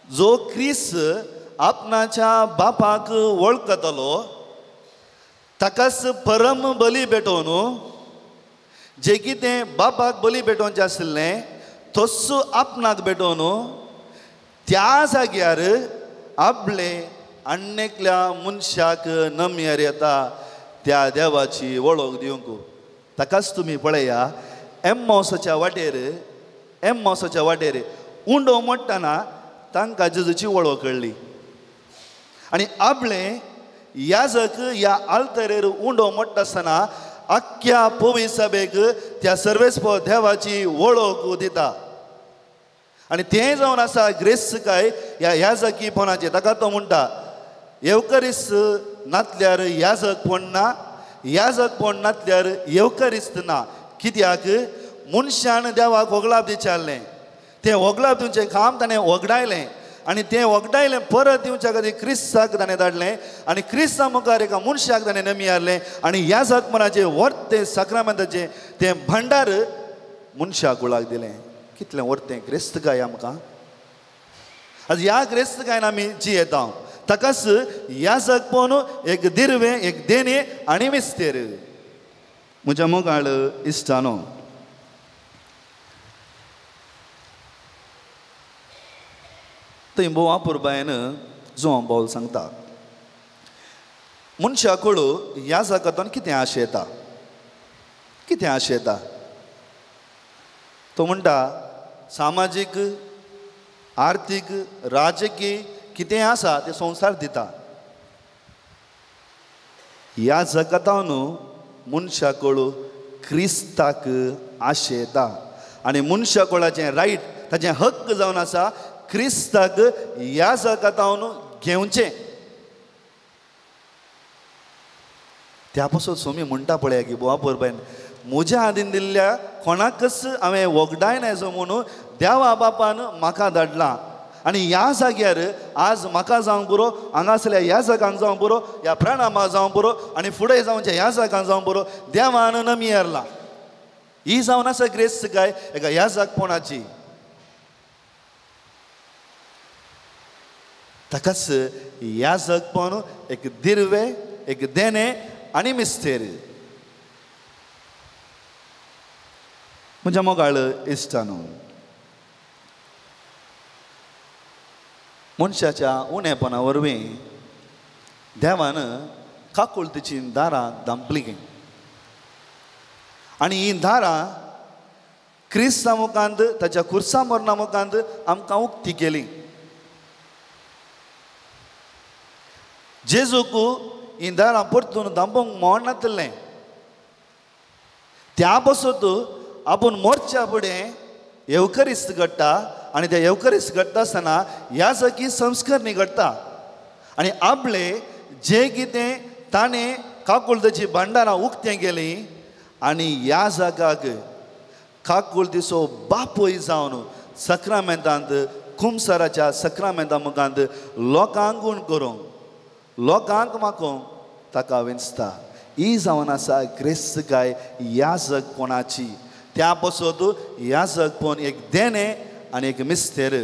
जो क्रिस्त आपणाच्या बापाक वळखतलो ताकाच परम बली भेटोवन जे कितें बापाक बली भेटोवचें आसलें तस आपणाक भेटोवन त्या जाग्यार आपले अन्येकल्या मनशाक नम्यार येता त्या देवाची वळख दिवंक. ताकाच तुमी पळया एम्मावसाच्या वाटेर उंडो मोडटना तांकां जेजूची वळख कळ्ळी. आनी आपले याजक ह्या आल्तरेर उंडो मोडटा आसतना अख्ख्या पवित्र सभेक त्या सर्वेस्पर देवाची वळख दिता आनी तें जावन आसा ग्रेस्तकाय ह्या याजकीपणाचें. ताका तो म्हणटा येवकरिस्त नातल्यार याजकपण ना, याजकपण नातल्यार येवकरिस्त ना. कित्याक मनशान देवाक वगलाप दिचारलें, तें वगलाप दिवचें काम ताणें वगडायलें आनी तें वगडायलें परत दिवच्या खातीर क्रिस्ताक ताणें धाडलें आनी क्रिस्ता मुखार एका मनशाक ताणें नमी हाडलें आनी याजकपणाचें वर्तें साक्रामेंताचें तें भंडार मनशाक कुळाक दिलें. कितलें वर्तें क्रिस्तकाय आमकां. आज ह्या क्रिस्तकायन आमी जियेता. ताकाच याजकपण एक दिर्वें, एक देणे आनी मिस्तेर. म्हज्या मोगाळ इश्टानो, थंय बोवा पुरबायन जो बोल सांगता मनशाकूळ याजकांतून कितें आशेता, कितें आशेता. तो म्हणटा सामाजीक, आर्थीक, राजकीय कितें आसा तें संवसार दिता. ह्या जगतान मनशाकूळ क्रिस्ताक आशेता आनी मनशाकुळाचें रायट, ताचें हक्क जावन आसा क्रिस्ताक ह्या जगतान घेवचें. त्या पासून सोमी म्हणटा पळया की बोवा परबायन म्हज्या आदीन दिल्ल्या कोणाकच हांवें वगडायन जो म्हणून देवा बापान म्हाका धाडलां आनी ह्या जाग्यार आज म्हाका जावंक पुरो, हांगासरल्या ह्या जगांक जावंक पुरो, ह्या प्राणामाक जावंक पुरो आनी फुडें जावंचे ह्या जगांक जावंक पुरो देवान नमी हारला. ही जावन आसा ग्रेस्तकाय एका ह्या जगपणाची. ताकाच ह्या जगपण एक दिर्वें, एक देणे आनी मिस्तेर. म्हज्या मोगाळ इश्टानो, मनशाच्या उणेपणा वरवीं देवान काकुळतीची दारां धांपलीं आनी ही दारां क्रिस्ता मुखांत ताच्या खुर्सा मरणा मुखांत आमकां उक्ती केली. जेजूक ही दारां परतून धांपूंक मोड नासलें. त्या पासून आपूण मोरच्या फुडें येवकरिस्त घडटा आनी त्या येवकरिस्त घडटा आसतना ह्या जागी संस्करणी घडटा आनी आपले जें कितें ताणें काकुळतेची भांडारां उक्तें केलीं आनी ह्या जागाक काकुळतीचो बापूय जावन सक्रामेंतांत, खुमसाराच्या सक्रामेंता मुखांत लोकांक गूण करूंक, लोकांक मागोवंक ताका विंचता. ही जावन आसा क्रिस्तकाय ह्या जगपणाची. त्या पासून ह्या जगपण एक देणे आनी एक मिस्तेर.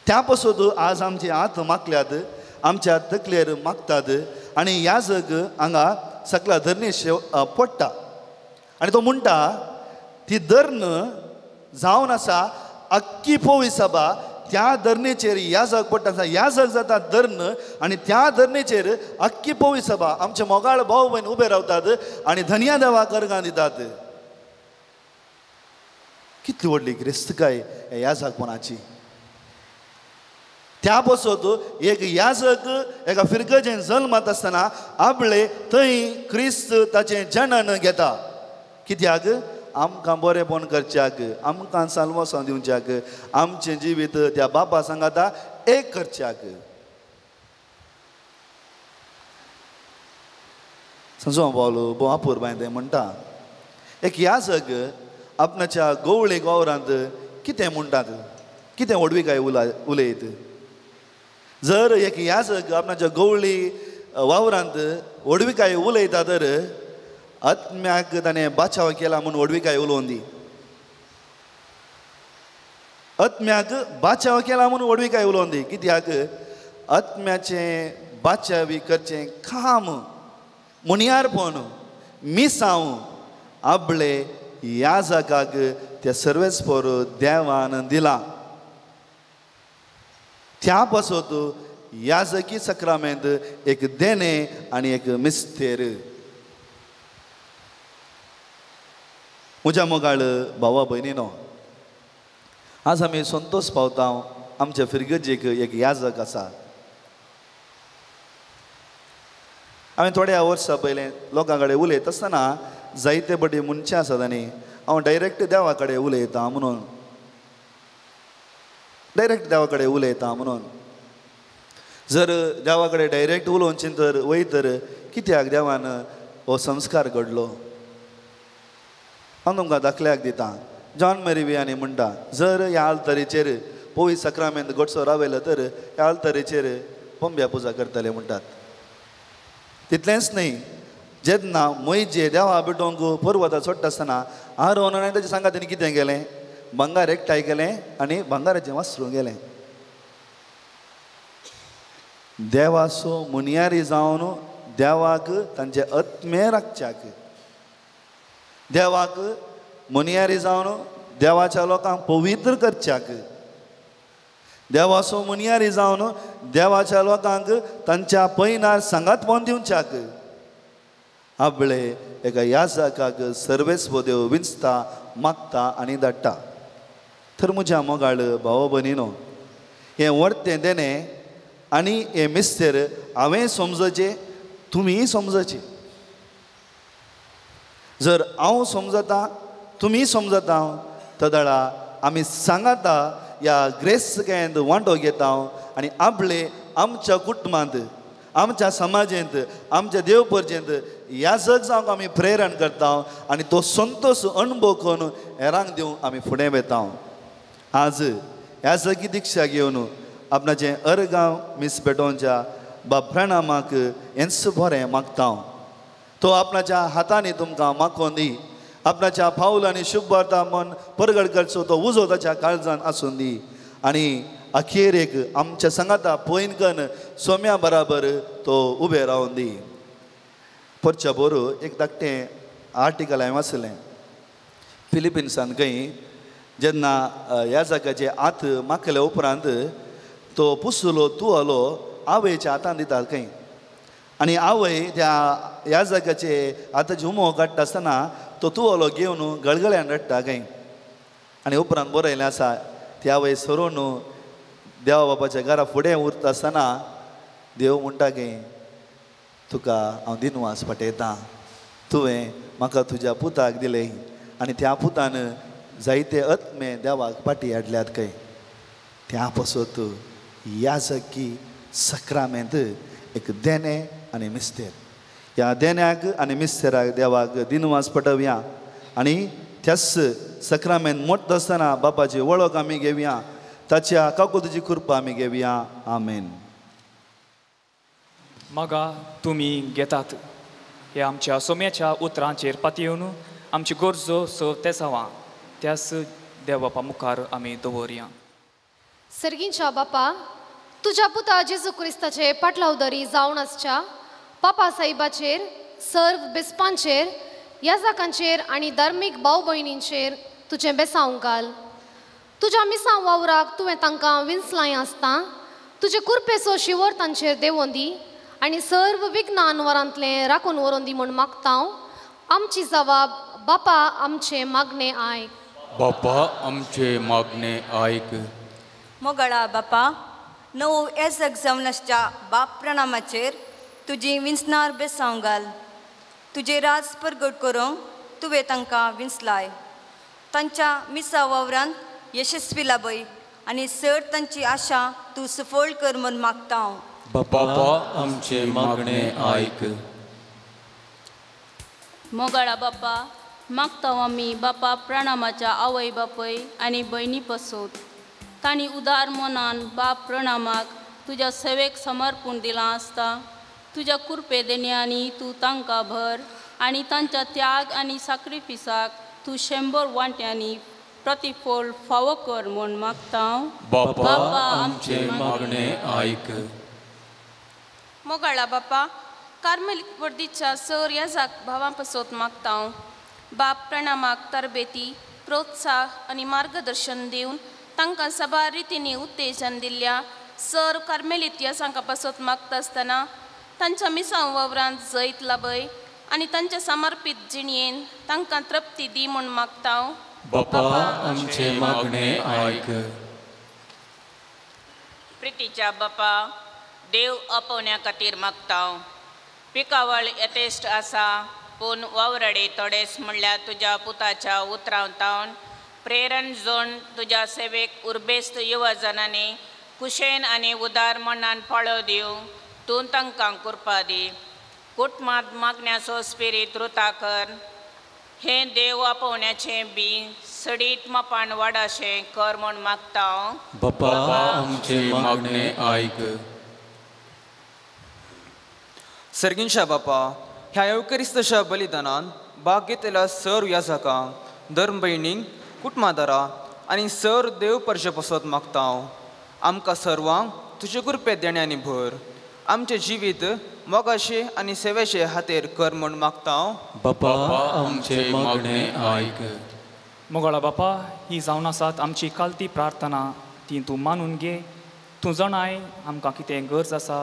त्या पासून आज आमचे हात मागल्यात, आमच्या तकलेर मागतात आनी ह्या जग हांगा सकला धरणेचे पडटा. आनी तो म्हणटा ती धर्ण जावन आसा अख्खी पवित्र सभा त्या धरणेचेर ह्या जग पडटा. ह्या जग जाता धर्ण आनी त्या धरणेचेर अख्खी पवित्र सभा आमचे मोगाळ भाव भयण उबे रावतात आनी धन्या देवाक अर्गां दितात. कितली व्हडली क्रिस्तकाय ह्या जगपणाची. त्या पासून एक याजक एका फिरगेचें जल्मात आसतना आपले थंय क्रिस्त ताचें जनन घेता. कित्याक आमकां बरेंपण करच्याक, आमकां साल्वासां दिवच्याक, आमचें जिवीत त्या बापा सांगाता एक करच्याक. संजो पावलो बोवापूर बांयदे म्हणटा एक याजक आपणाच्या गवळी वावरांत कितें म्हणटात, कितें ओडविकाय उलयत. जर एक याजक आपणाच्या गवळी वावरांत ओडविकाय उलयता तर आत्म्याक ताणें बाचाव केला म्हणून ओडविकाय उलोवन दी. आत्म्याक बाचाव केला म्हणून ओडविकाय उलोवन दी. कित्याक आत्म्याचें बाचावी करचें काम, मुनियारपण, मिसांव आपले ह्या जागाक त्या सर्वेस्पर देवान दिला. त्या पासून याजकी सक्रामेंत एक देणे आनी एक मिस्तेर. म्हज्या मोगाळ भावा भयणीनो, आज आमी संतोश पावता आमच्या फिरगजेक एक याजक आसा. हांवें थोड्या वर्सां पयलें लोकां कडेन उलयता आसतना जायते बटी मनशां आसात आनी हांव डायरेक्ट देवा कडेन उलयतां म्हणून डायरेक्ट देवा कडेन उलयतां म्हणून जर देवा कडेन डायरेक्ट उलोवचें तर वय तर कित्याक देवान हो संस्कार घडलो हांव तुमकां दाखल्याक दितां जॉन मेरी वियानी म्हणटा जर ह्या आल्तरीचेर पवित्र सक्रामेंत घडसो रावयलो तर ह्या आल्तरीचेर पोंब्या पुजा करतले म्हणटात तितलेंच न्ही जेन्ना मोइजे देवा बिडोंक पर्वतां सोडटा आसतना आरोन आनी ताच्या सांगातीन कितें केलें भांगार एकठांय केलें आनी भांगाराचें वासरूं गेलें देवाचो मुनियारी जावन देवाक तांचे आत्मे राखच्याक देवाक मुनियारी जावन देवाच्या लोकांक पवित्र करच्याक देवाचो मुनियारी जावन देवाच्या लोकांक तांच्या पैनार सांगात पोवन दिवच्याक आपले एका याजकाक सर्वेस्व देव विंचता मागता आनी धाडटा तर म्हज्या मोगाळ भाव भयणीनो हें वर्तें देणें आनी हें मिस्तेर हांवें समजचें तुमीय समजचें जर हांव समजता तुमी समजता तदळा आमी सांगाता ह्या ग्रेस केंद वांटो घेता आनी आपले आमच्या कुटुंबांत आमच्या समाजांत आमच्या देवपर्जेंत याजक जावंक आमी प्रेरण करता आनी तो संतोश अणभव करून हेरांक दिवंक आमी फुडें वेता आज याजकी दिक्षा घेवन आपणाचें अरगांव मिस पेटोवच्या बाब प्रणामाक हेंच बरें मागता तो आपणाच्या हातांनी तुमकां मागोवन दी आपणाच्या फावल आनी शुभवार्ता मन परगड करचो तो उजो ताच्या काळजांत आसून दी आनी अखेरेक आमच्या संगाता पयन कन सोम्या बराबर तो उबे रावन दी परच्या बोरू एक धाकटें आर्टिकल हांवें वाचलें फिलिपिन्सान खंय जेन्ना ह्या जाग्याचे हात मागले उपरांत तो पुसलो तुवलो आवयच्या हातान दितात खंय आनी आवय त्या ह्या जाग्याचे हाताची हुमो काडटा आसतना तो तुवलो घेवन गळगळ्यान रडटा खंय आनी उपरांत बरयलें आसा ती आवय सरून देवा बापाच्या घरा फुडें उरता आसतना देव म्हणटा खंय तुका हांव दिनवास पटयतां तुवें म्हाका तुज्या पुताक दिलें आनी त्या पुतान जायते आत्मे देवाक फाटीं हाडल्यात खंय त्या पासत याजकी सक्रामेंत एक देणे आनी मिस्तेर ह्या देण्याक आनी मिस्तेराक देवाक दिनवास पटवया आनी त्याच सक्रामेंत मोठ्ठो आसतना बापाची वळख आमी घेवया ताच्या काकुतीची कृपा आमी घेवया आमेन मगा तुमी घेतात हे आमच्या सोम्याच्या उतरांचेर पातयेवन आमची गरजो सव तेसावां त्याच देवबापा मुखार आमी दवरया सर्गींच्या बापा तुज्या पुता जेजू क्रिस्ताचे पाटलावदरी जावन आसच्या पापा साहिबाचेर सर्व बिस्पांचेर याजकांचेर आनी धार्मीक भाव भयणींचेर तुजें बेसांव घाल तुज्या मिसांव वावराक तुवें तांकां विंचलाय आसता तुजे कुरपेचो शिवर तांचेर देंवोन दी आनी सर्व विघ्नान वरांतलें राखून व्हरोन दी म्हूण मागता आमची जबाब बापा आमचे मागणे आयक बापा आमचे मागणे आयक मोगळा बापा नवो येजक जावन आसच्या बाप प्रणामाचेर तुजी विंचणार बेसांव घाल तुजे राज परगट करूंक तुवें तांकां विंचलाय तांच्या मिसा वावरांत यशस्वी लाभय आनी सर तांची आशा तूं सफळ कर म्हूण मागता बापा आमचे मागणे आयक मोगाळा बापा मागता आमी बापा प्रणामाच्या आवय बापय आनी भयणी पसोत तांणी उदार मनान बाप प्रणामाक तुज्या सेवेक समर्पण दिलां आसता तुज्या कुरपे देण्यांनी तूं तांकां भर आनी तांच्या त्याग आनी सॅक्रिफिसाक तूं 100 वांट्यांनी प्रतिफळ फावो कर म्हूण मागता बापा आमचे मागणे आयक मोगाळा बापा कार्मेल वर्दीच्या सर याजाक भावां पसोत मागता बाप प्रणामाक तरबेती प्रोत्साह आनी मार्गदर्शन दिवन तांकां सभा रितींनी उत्तेजन दिल्ल्या सर कार्मेलीत याजांका पसोत मागता आसतना तांच्या मिसांव वावरांत जैत लाभय आनी तांच्या समर्पीत जिणयेन तांकां तृप्ती दी म्हूण मागता बापा आमचे मागणे आयक प्रितीच्या बापा देव अपवण्या खातीर मागता पिकावळ यथेश्ट आसा पूण वावरडे थोडेच म्हणल्यार तुज्या पुताच्या उतरावतावन प्रेरण जोड तुज्या सेवेक उर्बेस्त युवजनांनी कुशेन आनी उदार मनान फळो दिव तूं तांकां कुरपा दी. कुटमात मागण्याचो स्पिरीत रुता कर. हे देव आपोवण्याचें बी सडीत मापान वाडाशें कर म्हूण मागता हांव. बापा आमचे मागणे आयक. सर्गींच्या बापा ह्या येवकरिस्तच्या बलिदानान भाग घेतलेल्या सर्व याजकांक धर्म भयणींक कुटुंबादारां आनी सर देव परशे पसत मागता हांव. आमकां सर्वांक तुजे कृपे देण्यांनी भर. आमचे जिवीत मोगाचे आनी सेवेचे हातेर कर म्हूण मागता हांव. बापा आमचे मागणे आयक. मोगळा बापा ही जावन आसात आमची कालती प्रार्थना ती तूं मानून घे. तूं जाणाय आमकां कितें गरज आसा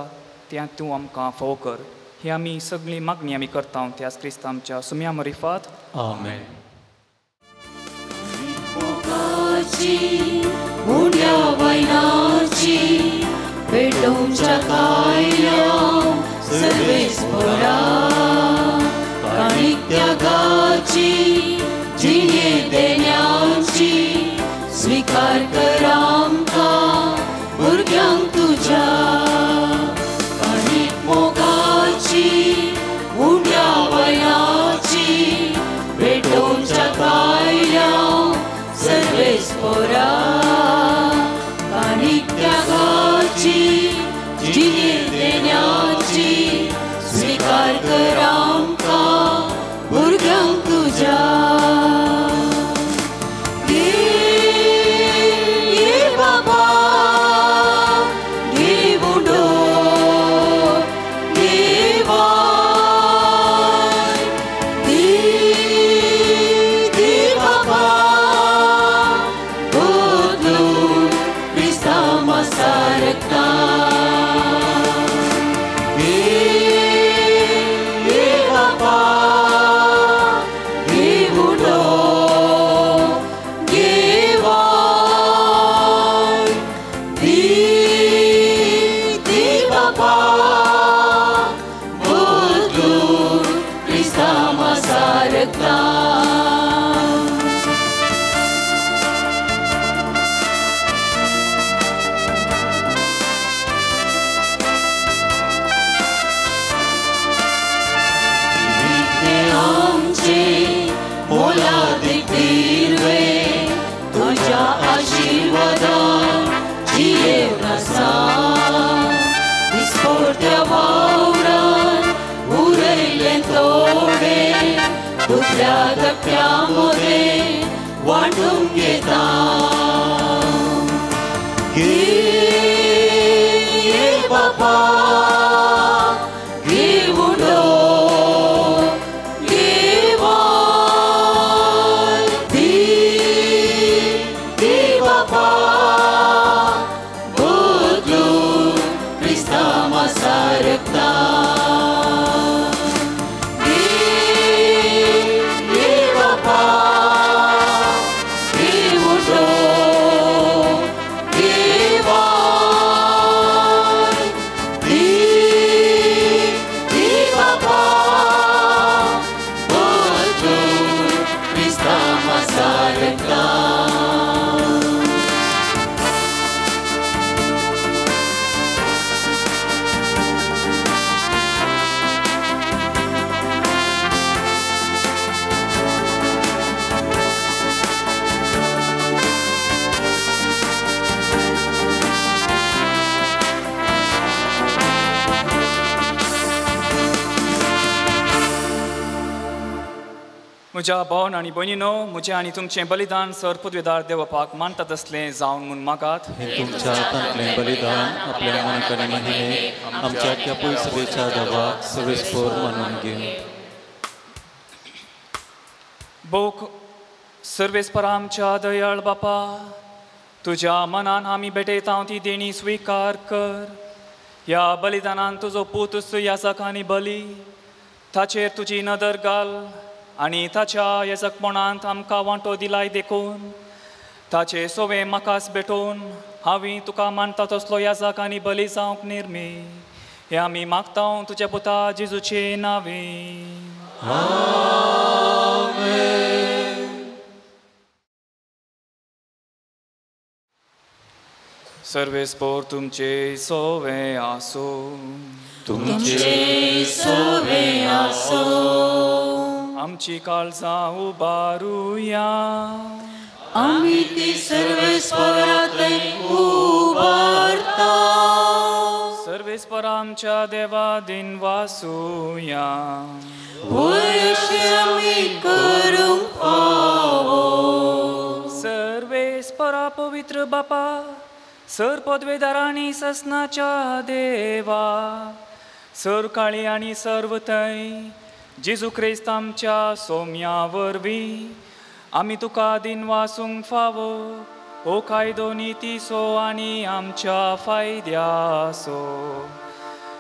तें तूं आमकां फावो कर. ही आमी सगळी मागणी आमी करता त्याच क्रिस्त आमच्या सुम्या मरिफात. आमेन. उड्या वैनाची पेटोवच्या कायल्या सर्वेस्परा काणीक त्यागाची जिणे देण्याची स्वीकार कर आमकां भुरग्यांक तुज्या. काणीक मोगाची उड्या वैनाची पेटोवच्या कायल्या सर्वेस्परा काणीक त्यागाची जिणे देण्याची स्वीकार कर आमकां भुरग्यांक तुज्या. घे बाबा घे बुडो घे बाय घे बाबा बदलून Crysta सारका. Disportea vauran, ureile tode, dublea dăpteamode, वाटून घेता. घे बापा घे बुडो घे बाय घे बापा बदलून क्रिस्ता सारका. म्हज्या भावन आनी भयणीनो म्हजें आनी तुमचें बलिदान सर पदवेदार देवपाक मानतात असलें जावन म्हूण मागात. हे तुमच्या हातांतलें बलिदान आपल्या मनाकडे महिने आमच्या आख्या पुयसभेच्या दबाक सर्वेस्पोर मानून घे. बोक सर्वेस्परा आमच्या दयाळ बापा तुज्या मनान आमी भेटयता ती देणी स्विकार कर. ह्या बलिदानान तुजो पूत याजकांनी बली ताचेर तुजी नदर घाल आनी ताच्या येजकपणांत आमकां वांटो दिलाय देखून ताचे सोवे म्हाकाच भेटोवन हांवें तुका मानता तसलो याजक आनी बली जावंक निर्मी. हे आमी मागता तुज्या पुता जेजूचे नावे. सर्वेस्पोर तुमचे सोवे आसो. तुमचे सोवे आसो. आमची काळजां उबारुया. आमी ती सर्वेस्परांतय उबारता. सर्वेस्पर आमच्या देवा दिन वासुया. वयशे आमी करूंक फावो. सर्वेस्परा पवित्र बापा, सर पदवेदारांनी ससनाच्या देवा, सर काळी आनी सर्वतय जेजू क्रिस्त आमच्या सोम्या वरवीं आमी तुका दिन वासूंक फावो. हो कायदो नितीसो आनी आमच्या फायद्यासो.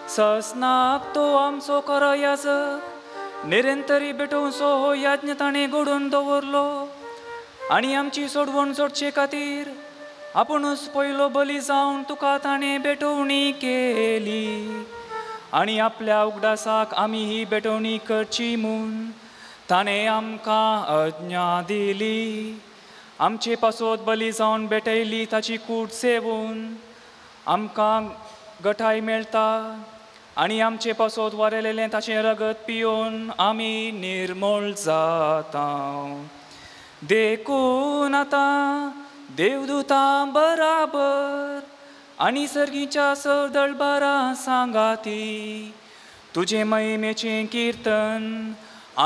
ससनाक तो आमचो खरो याजक निरंतरी भेटोवचो हो यज्ञ ताणें घडोवन दवरलो आनी आमची सोडवण सोडचे खातीर आपुणूच पयलो बली जावन तुका ताणें भेटोवणी केली आनी आपल्या उगडासाक आमी ही भेटोवणी करची म्हूण ताणें आमकां आज्ञा दिली. आमचे पासोत बली जावन भेटयली ताची कूड सेवून आमकां गठाय मेळटा आनी आमचे पासोत वारेलेलें ताचें रगत पियोन आमी निर्मळ जाता. देखून आतां देवदूतां बराबर आनी सर्गीच्या सरदळबारां सांगाती तुजे महिमेचें कीर्तन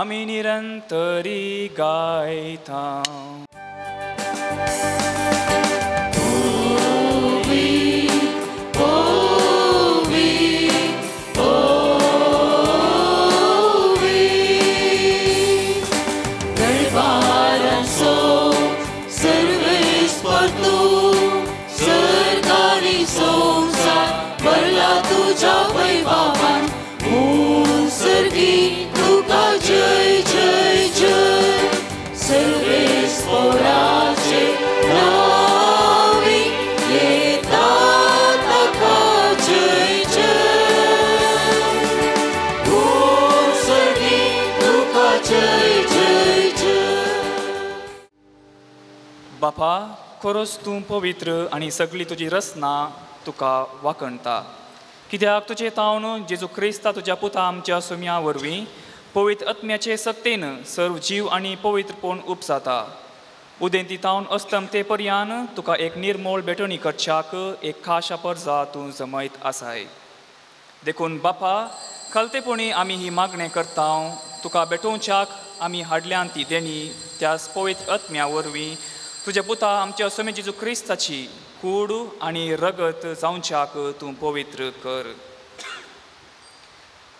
आमी निरंतरी गायता. जय जय जय सर्वेस्पराचे नावी येता ताका जय जय. ओ सर्गी तुका जय जय जय. बापा, खरोच तूं पवित्र आनी सगळी तुजी रचना तुका वाखणटा. कित्याक तुजें तावन जेजू क्रिस्ता तुज्या पुता आमच्या सुम्या वरवीं पवित्र आत्म्याचे सक्तेन सर्व जीव आनी पवित्रपण उपसाता. उदेंती तावन अस्तम ते पर्यान तुका एक निर्मोळ भेटोवणी करच्याक एक खाशा परजा तूं जमयत आसाय. देखून बापा, खलतेपणी आमी ही मागणें करता तुका भेटोवच्याक आमी हाडल्यान ती देणी त्याच पवित्र आत्म्या वरवीं तुज्या पुता आमच्या सुमे जेजू क्रिस्ताची कूड आनी रगत जावच्याक तूं पवित्र कर.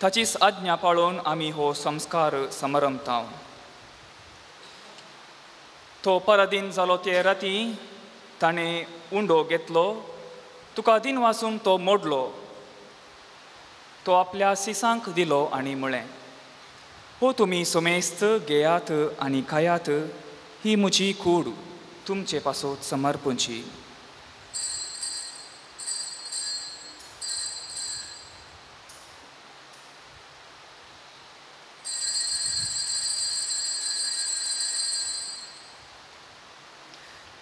ताचीच आज्ञा पाळून आमी हो संस्कार समरमता. तो परदीन जालो ते राती ताणें उंडो घेतलो, तुका दिन वाचून तो मोडलो, तो आपल्या सिसांक दिलो आनी म्हळें, हो तुमी सोमेस्त घेयात आनी खायात, ही म्हजी कूड तुमचे पासोत समर्पूंची.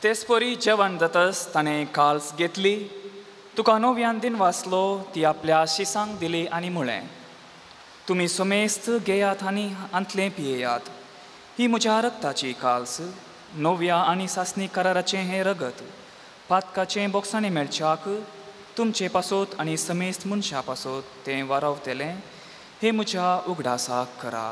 तेच परी जेवण जातच ताणें काल्स घेतली, तुका नव्यान दिन वाचलो, ती आपल्या शिसांक दिली आनी म्हळें, तुमी सोमेस्त घेयात आनी अंतलें पियेयात, ही म्हज्या रगताची काल्स, नव्या आनी सासणी कराराचें हें रगत, पातकाचें बोक्सांनी मेळच्याक तुमचे पासोत आनी समेस्त मनशा पासोत तें वारवतलें, हें म्हज्या उगडासाक करा.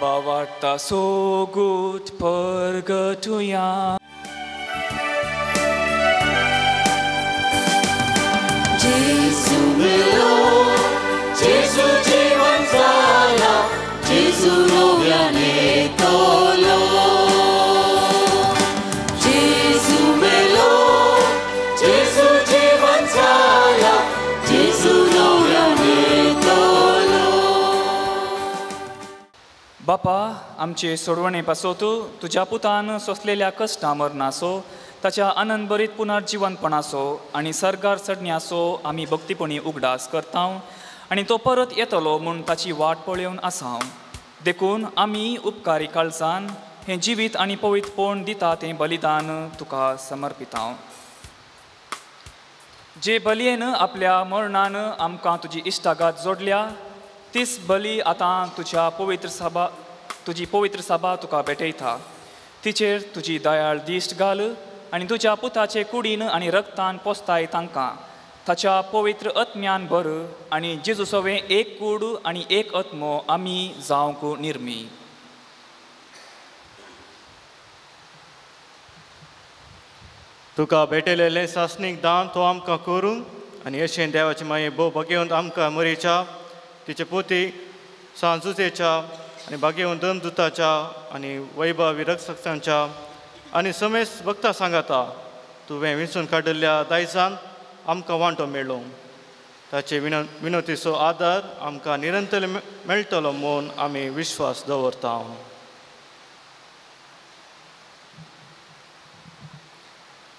Bavarta so good purgatoria. Jesu melo, Jesu जीवन झाला, Jesu नव्याने तोलो. Jesu melo, Jesu जीवन झाला, Jesu नव्याने तोलो. बापा आमचे सोडवणे पासोत तुझ्या पुतान सोसलेल्या कश्टां मरणासो ताच्या आनंद बरीत पुनर्जीवनपणाचो आनी सरगार चडण्याचो आमी भक्तीपणी उगडास करता आनी तो परत येतलो म्हूण ताची वाट पळोवन आसा देखून आमी उपकारी काळजान हें जिवीत आनी पवित्रपण दिता तें बलिदान तुका समर्पिता जे बलयेन आपल्या मरणान आमकां तुजी इश्टागात जोडल्या तीच बली आतां तुजी पवित्र सभा तुका भेटयता तिचेर तुजी दयाळ दिश्ट घाल आनी तुज्या पुताचे कुडीन आनी रक्तान पोसताय तांकां ताच्या पवित्र आत्म्यान भर आनी जेजूसोवें एक कूड आनी एक आत्मो आमी जावंक निर्मी तुका भेटलेलें सासणीक दान तो आमकां करूं आनी अशें देवाचे माये भोव भाग्यवंत आमकां मरेच्या तिचे पोती सांजुचेच्या आनी भाग्यवंत दमदुताच्या आनी वैभव विरक्षकांच्या आनी समेस भक्तां सांगाता तुवें विंचून काडिल्ल्या दायजान आमकां वांटो मेळ्ळो ताचे विनोतीचो आदार आमकां निरंतर मेळटलो म्हूण आमी विश्वास दवरता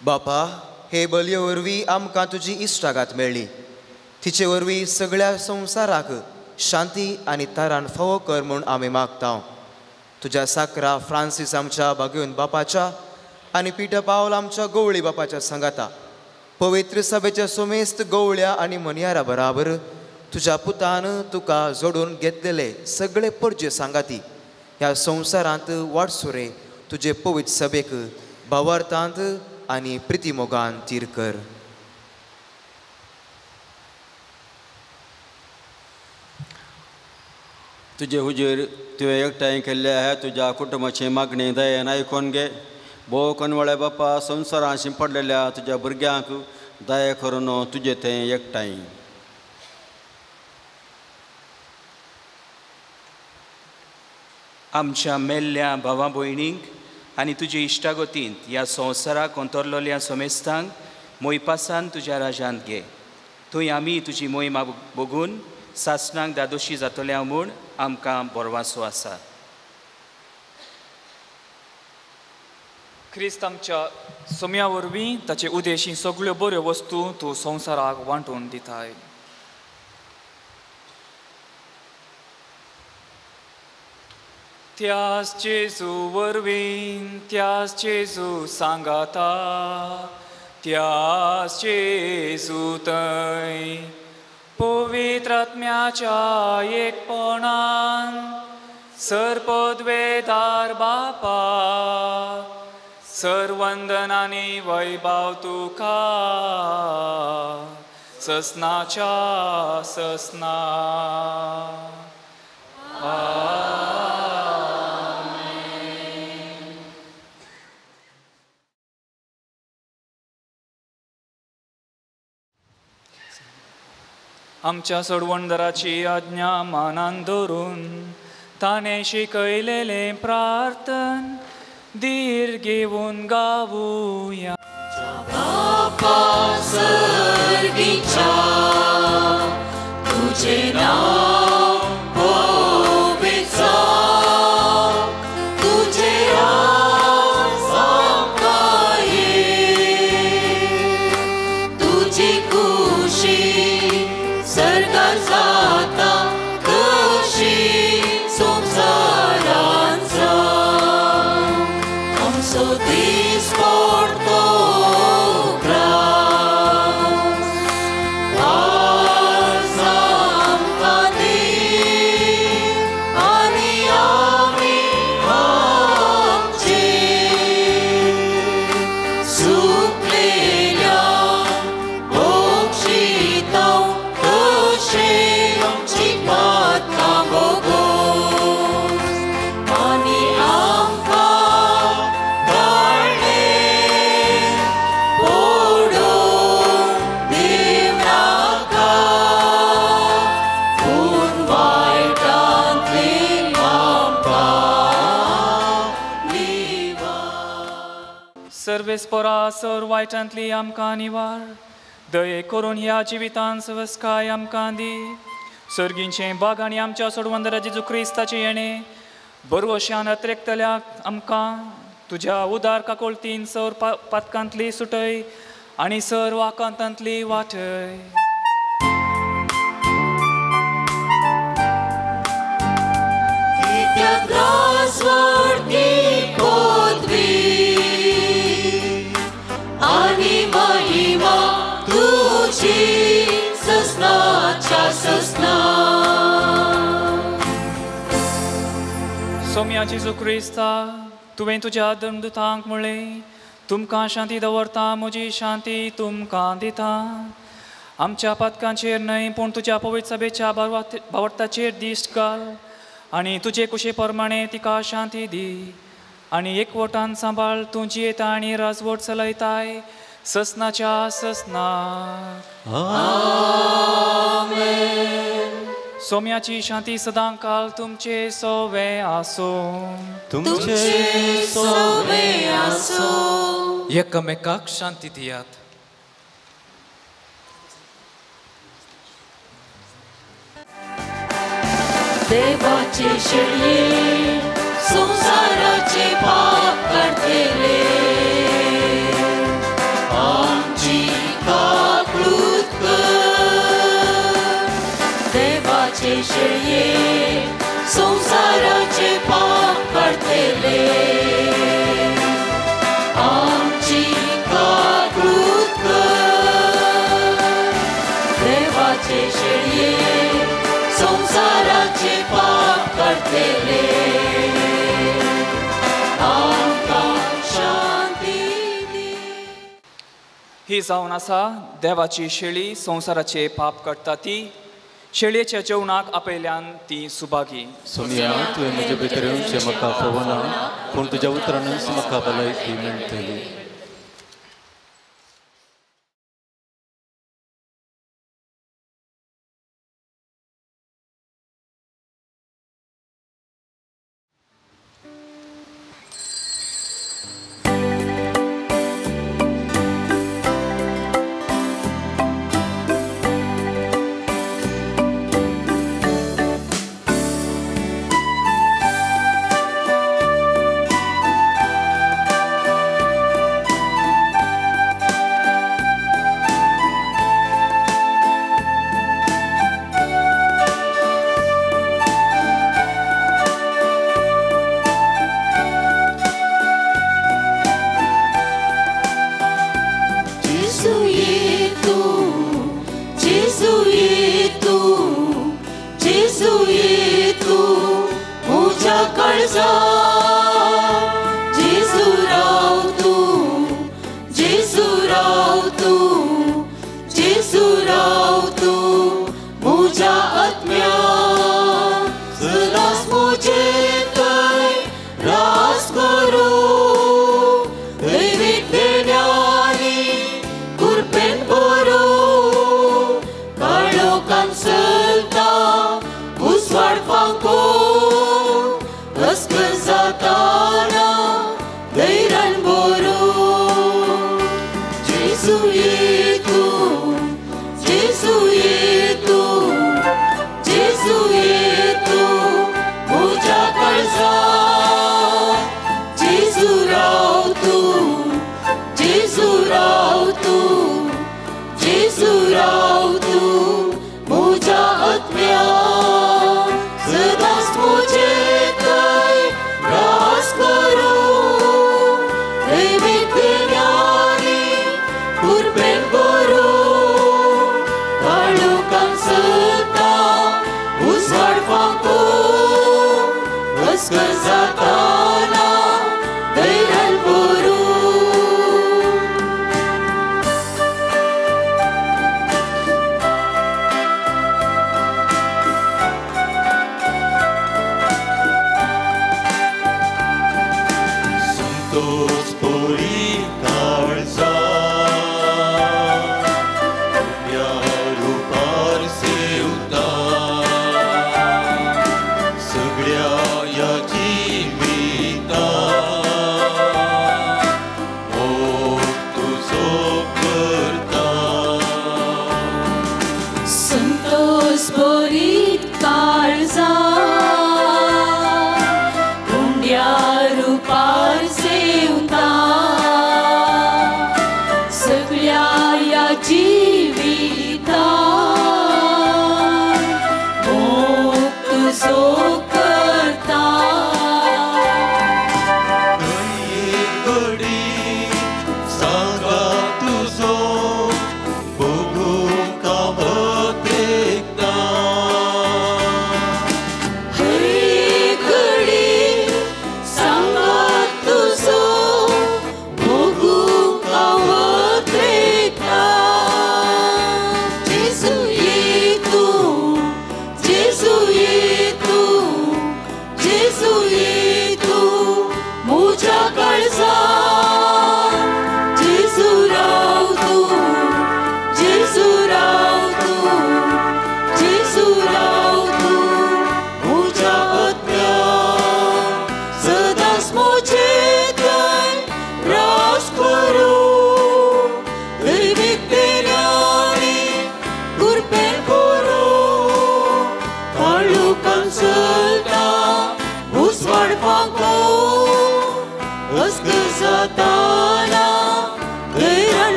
बापा हे बलये वरवीं आमकां तुजी इश्टागात मेळ्ळी तिचे वरवीं सगळ्या संवसाराक शांती आनी तारान फावो कर म्हूण आमी मागता तुज्या साकरा फ्रांसीस आमच्या भाग्यवंत बापाच्या आनी पिटर पावल आमच्या गवळी बापाच्या सांगाता पवित्र सभेच्या सोमेस्त गवळ्या आनी मनयारा बराबर तुज्या पुतान तुका जोडून घेतलेले सगळे परजे सांगाती ह्या संवसारांत वाडसुरे तुजे पवित्र सभेक भावार्थांत आनी प्रितीमोगान तीर कर तुजे हुजेर तुवें एकठांय केल्ल्या ह्या तुज्या कुटुंबाची मागणी दयेन आयकून घे भोव कनवळे बापा संवसारांत शिंपडलेल्या तुज्या भुरग्यांक दया करून तुजें तें एकठांय आमच्या मेल्ल्या भावा भयणींक आनी तुजे इश्टागतींत ह्या संवसाराक कोंतरलोल्या सोमेस्तांक मोयपासान तुज्या राजांत घे थंय आमी तुजी मोहीम बघून सासणांक दादोशी जातल्या म्हूण आमकां बोरवासो आसा क्रिस्त आमच्या सोम्या वरवीं ताचे उदेशी सगळ्यो बऱ्यो वस्तू तूं संवसाराक वांटून दिताय त्याच जेजू वरवीं त्याच जेजू सांगाता त्याच जेजू थंय पवित्र आत्म्याच्या एकपणान सरपदवेदार बापा सर्वंदनानी वैभव तुका ससनाच्या ससना आमच्या सोडवणदाराची आज्ञा मानान धरून ताणें शिकयलेले प्रार्थन धीर घेवन गावुया बापा सर्गीच्या तुझे नाव पवित्र जावं, तुझे राज आमकां ये, तुझी खुशी सरकार जाता तशी संवसारांत जावं. आमचो दीस पडतो सर्वेस्परा सर वायटांतली आमकां निवार दये करून ह्या जिवितान सवस्काय आमकां दी सर्गींचे बाग आनी आमच्या सोडवंदरा जेजू क्रिस्ताचे येणे बरो अशान अतिरेकतल्याक आमकां तुज्या उदार काकोळतीन सर पातकांतली सुटय आनी सर वाकांतांतली वाटय. आणि महिमा तुझी ससनाच्या ससना. सोम्या जेजू क्रिस्ता तुवें तुज्या धर्मदुतांक म्हणलें तुमकां शांती दवरता म्हजी शांती तुमकां दिता. आमच्या पातकांचेर न्हय पूण तुज्या पवित्र सभेच्या भावार्थाचेर दिश्ट घाल आनी तुजे कुशे प्रमाणे तिका शांती दी आनी एकवटान सांबाळ तूं जियेता आनी राजवट चलयताय ससनाच्या ससना. सोम्याची शांती सदां काल तुमचे सोवे आसो. तुमचे सोवे आसो. एकामेकाक शांती दियात. देवाचे शेळये संसाराचे पाप काढतेले आमची काकूत कर. देवाचे शेळये संसाराचे पाप काढतेले आमची काकूत कर. देवाचे शेळये संसाराचे पाप काढतेले आमकां शांती दी. ही जावन आसा देवाची शेळी संवसाराचे पाप काडटा ती. शेळयेच्या जेवणाक आपयल्यान ती सुभागी. सोम्या तुवें म्हजे भितर येवचें म्हाका फोवना पूण तुज्या उतरानूच म्हाका भलायकी मेळटली. सगळ्या याची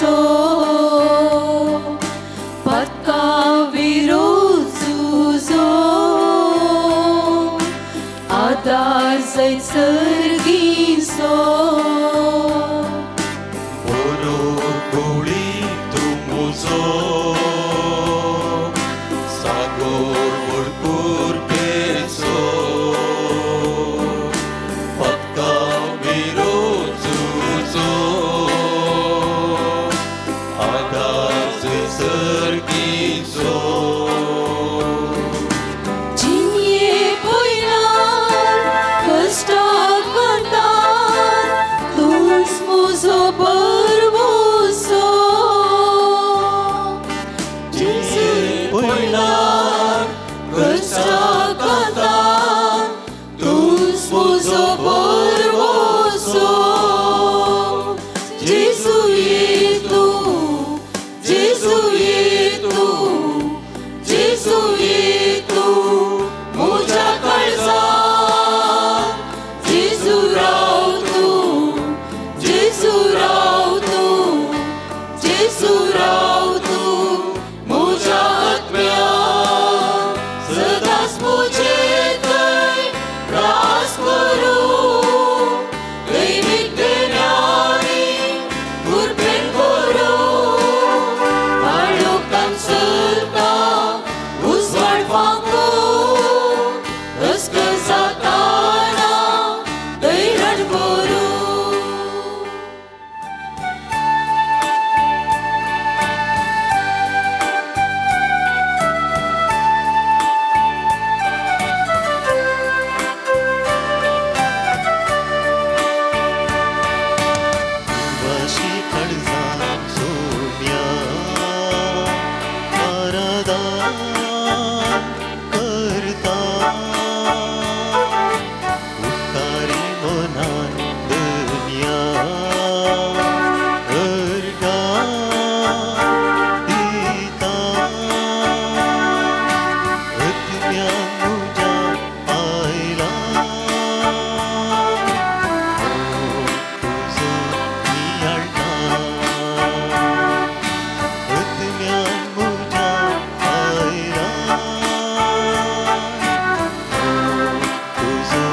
सो पत्का विरोध झुजो आदार सर्गीचो बरो गोळी तूं म्हजो सागोर भरपूर पेसो पत्का विरोध झुजो आदार सर्गीचो जिन्ये पयलार कश्टाक कांतार तूंच म्हजो बरवोसो जिन्ये पयलार कश्टाक कांतार तूंच म्हजो बरवोसो जेजुये तूं जेजुये तूं जेजुये तूं म्हज्या काळजांत जेजू राव तूं जेजू राव तूं जेजू राव तूं म्हज्या आत्म्यान सदांच म्हजे थंय रास करूं दैवीक देण्यानी कुरपेन करूं आळोकान चलता उजवाड फांकून रस्क जाताना दैराट करूं वाशी काळजां सोन्या आराधन करता उपकारी मनान दुनिया अर्गां दिता आत्म्यान म्हज्या आयला तुजो नियाळटा आत्म्यान म्हज्या आयला तुजो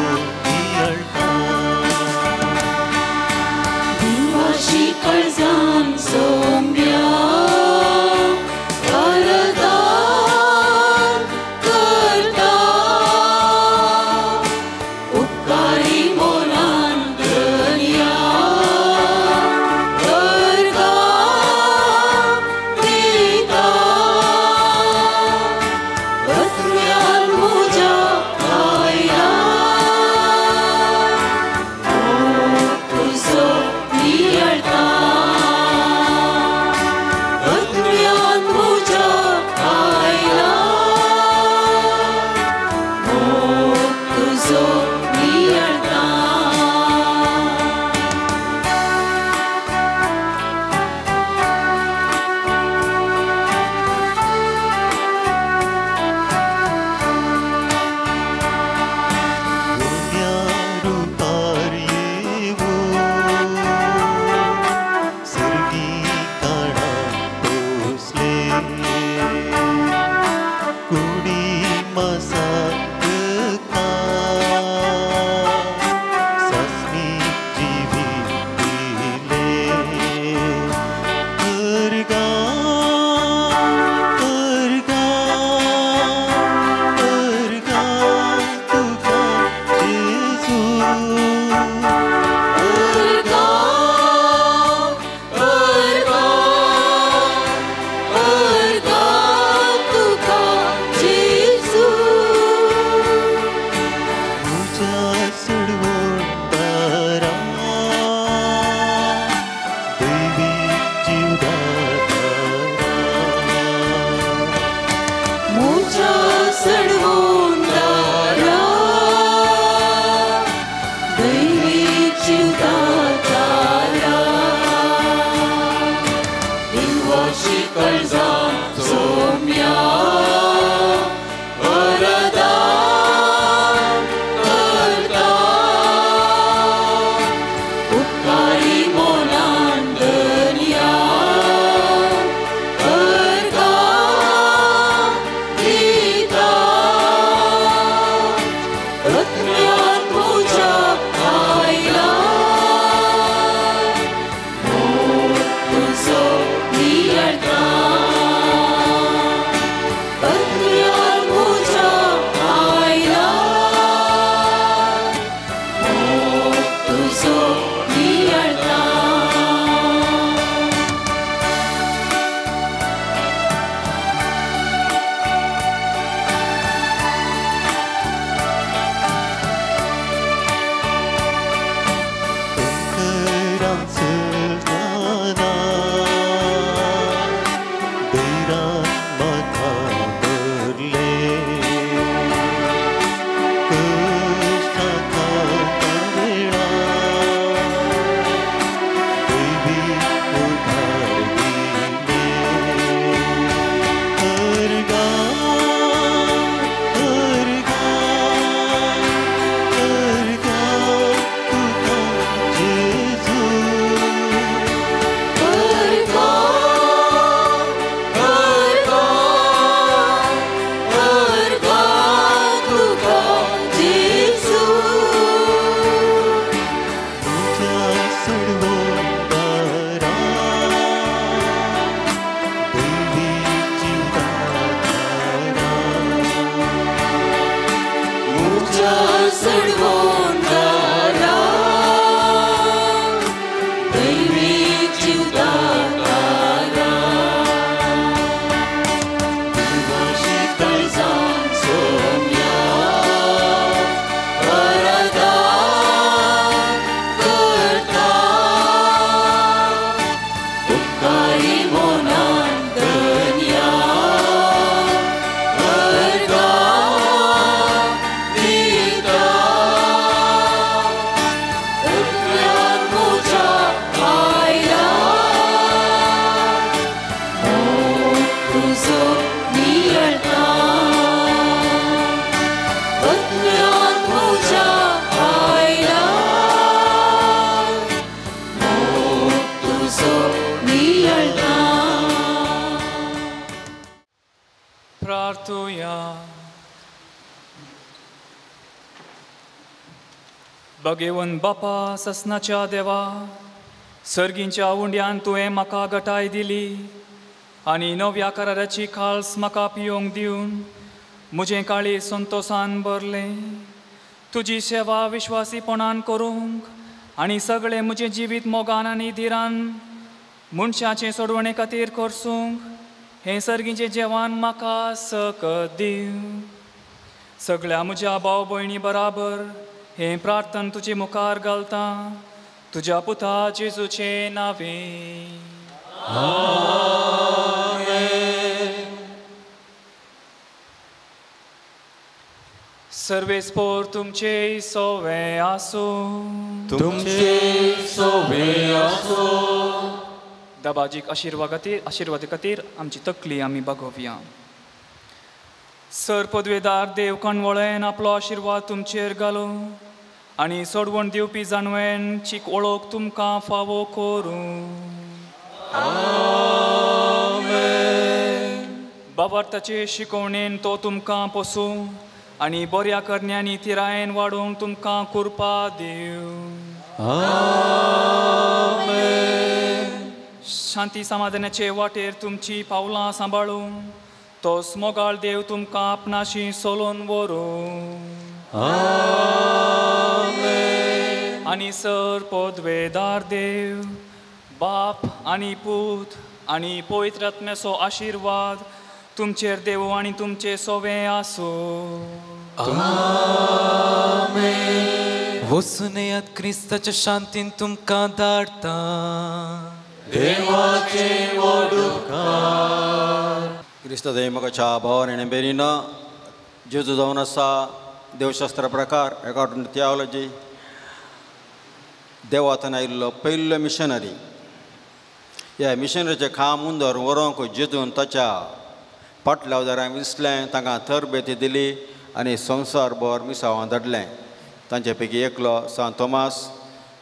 नियाळटा वाशी काळजां सोम्या आराधन करता उपकारी मोलान दुनिया अर्गां दिता आत्म्यान म्हज्या आयला तुजो नियाळटा प्रार्थुया. भगेवन बापा ससनाच्या देवा, सर्गींच्या उंड्यान तुवें म्हाका गटाय दिली आनी नव्या कराराची खाल्स म्हाका पियोंक दिवन म्हजें काळी संतोषान भरलें. तुजी सेवा विश्वासीपणान करूंक आनी सगळें म्हजें जिवीत मोगान आनी धीरान मनशाचें सोडवणे खातीर करसूंक हें सर्गीचें जेवण म्हाका सकत दिव. सगळ्या म्हज्या भाव भयणी बराबर हें प्रार्थन तुजे मुखार घालता तुज्या पुता जेजूचे नांवें. सर्वेस्पोर तुमचे सोवे आसूं. तुमचे सोवे आसूं. दबाजीक आशिर्वाद खातीर आमची तकली आमी बागोवया. सर पदवेदार देव कणवळेन आपलो आशिर्वाद तुमचेर घालूं आनी सोडवण दिवपी जाणवेंची ओळख तुमकां फावो करूं. बाबार्थाचे शिकवणेन तो तुमकां पोसूं आनी बऱ्या करण्यांनी तिरायेन वाडोवंक तुमकां कृपा दिव. शांती समाधानाचे वाटेर तुमची पावलां सांबाळूं तो मोगाळ देव तुमकां आपणाशी सोलून व्हरूं. आनी सर पदवेदार देव बाप आनी पूत आनी पवित्र आत्म्याचो आशिर्वाद तुमचेर देव आनी तुमचे सोवे आसूं. वचून येयात क्रिस्ताच्या शांतीन तुमकां धाडटा. देवाचे क्रिस्त दैमकाच्या भावाने बेरीन जेजू जावन आसा देवशास्त्र प्रकार अकॉर्डिंग टू थियोलॉजी देवातून आयिल्लो पयलो मिशनरी. ह्या मिशनरीचे काम उंदर व्हरूंक जेजून ताच्या फाटल्या उदारांक विसलें तांकां तरबेती दिली आनी संवसारभर मिसावां धाडलें. तांचे पैकी एकलो सांत थोमास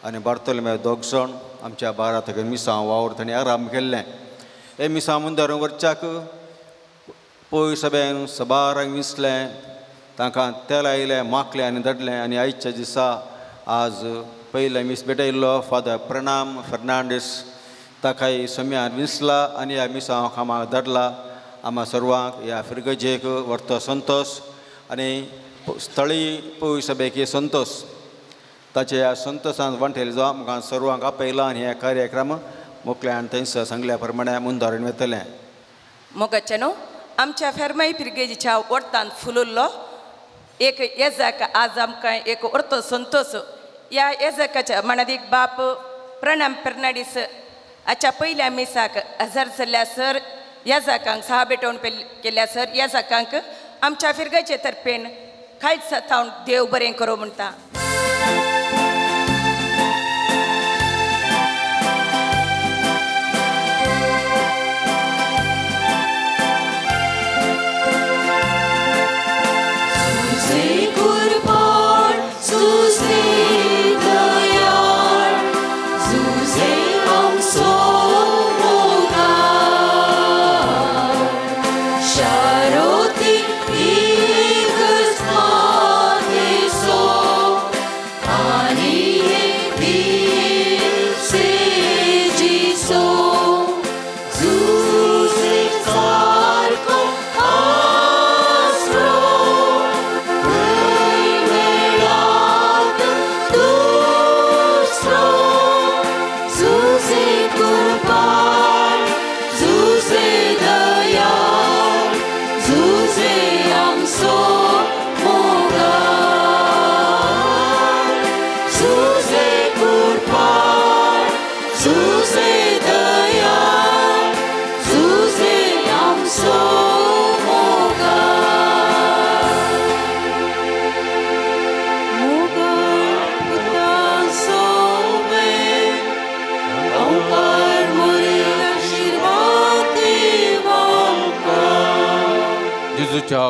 आनी बार्तोलोमेव दोग जाण आमच्या बारात मिसांव वावर ताणें आराम केल्लें. हे मिसां उंदर व्हरच्याक पळय सभेन सबारांक विसलें तांकां तेल आयलें माकलें आनी धाडलें. आनी आयच्या दिसा आज पयले मीस भेटयल्लो फादर प्रणाम फर्नांडीस ताकाय सम्यान विसला आनी ह्या मिसांव कामाक धाडला. आम्हा सर्वांक ह्या फिरगजेक व्हरतो संतोश आनी स्थळी पळय सभेक संतोश ताचे ह्या संतोशान वांटेले जो आमकां सर्वांक आपयला आनी हे कार्यक्रम मोकळ्यान थंयसर सांगल्या प्रमाणे मुंदारून वेतले. मोगाचे न्हू आमच्या फेरमाई पिरगेजीच्या वर्तान फुलुल्लो एक येजाक आज आमकां एक व्हरतो संतोश. ह्या येजाकाच्या मनादीक बाप प्रणाम फर्नांडीस हाच्या पयल्या मिसाक हजर जाल्ल्या सर येजाकांक साहा भेटोवन केल्या सर येजाकांक आमच्या फिरगेचे तर्फेन कांयच सातावन देव बरें करूं म्हणटा.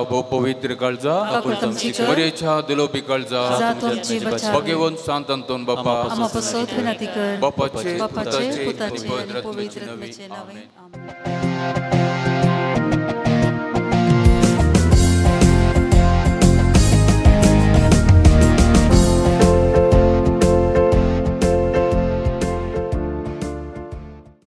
भो पवित्र काळजा मरेच्या दुलोबी काळजा भगवान सांत अंतोन बापा बापाचे पुताचे पवित्र आत्म्याचे नावे आमेन.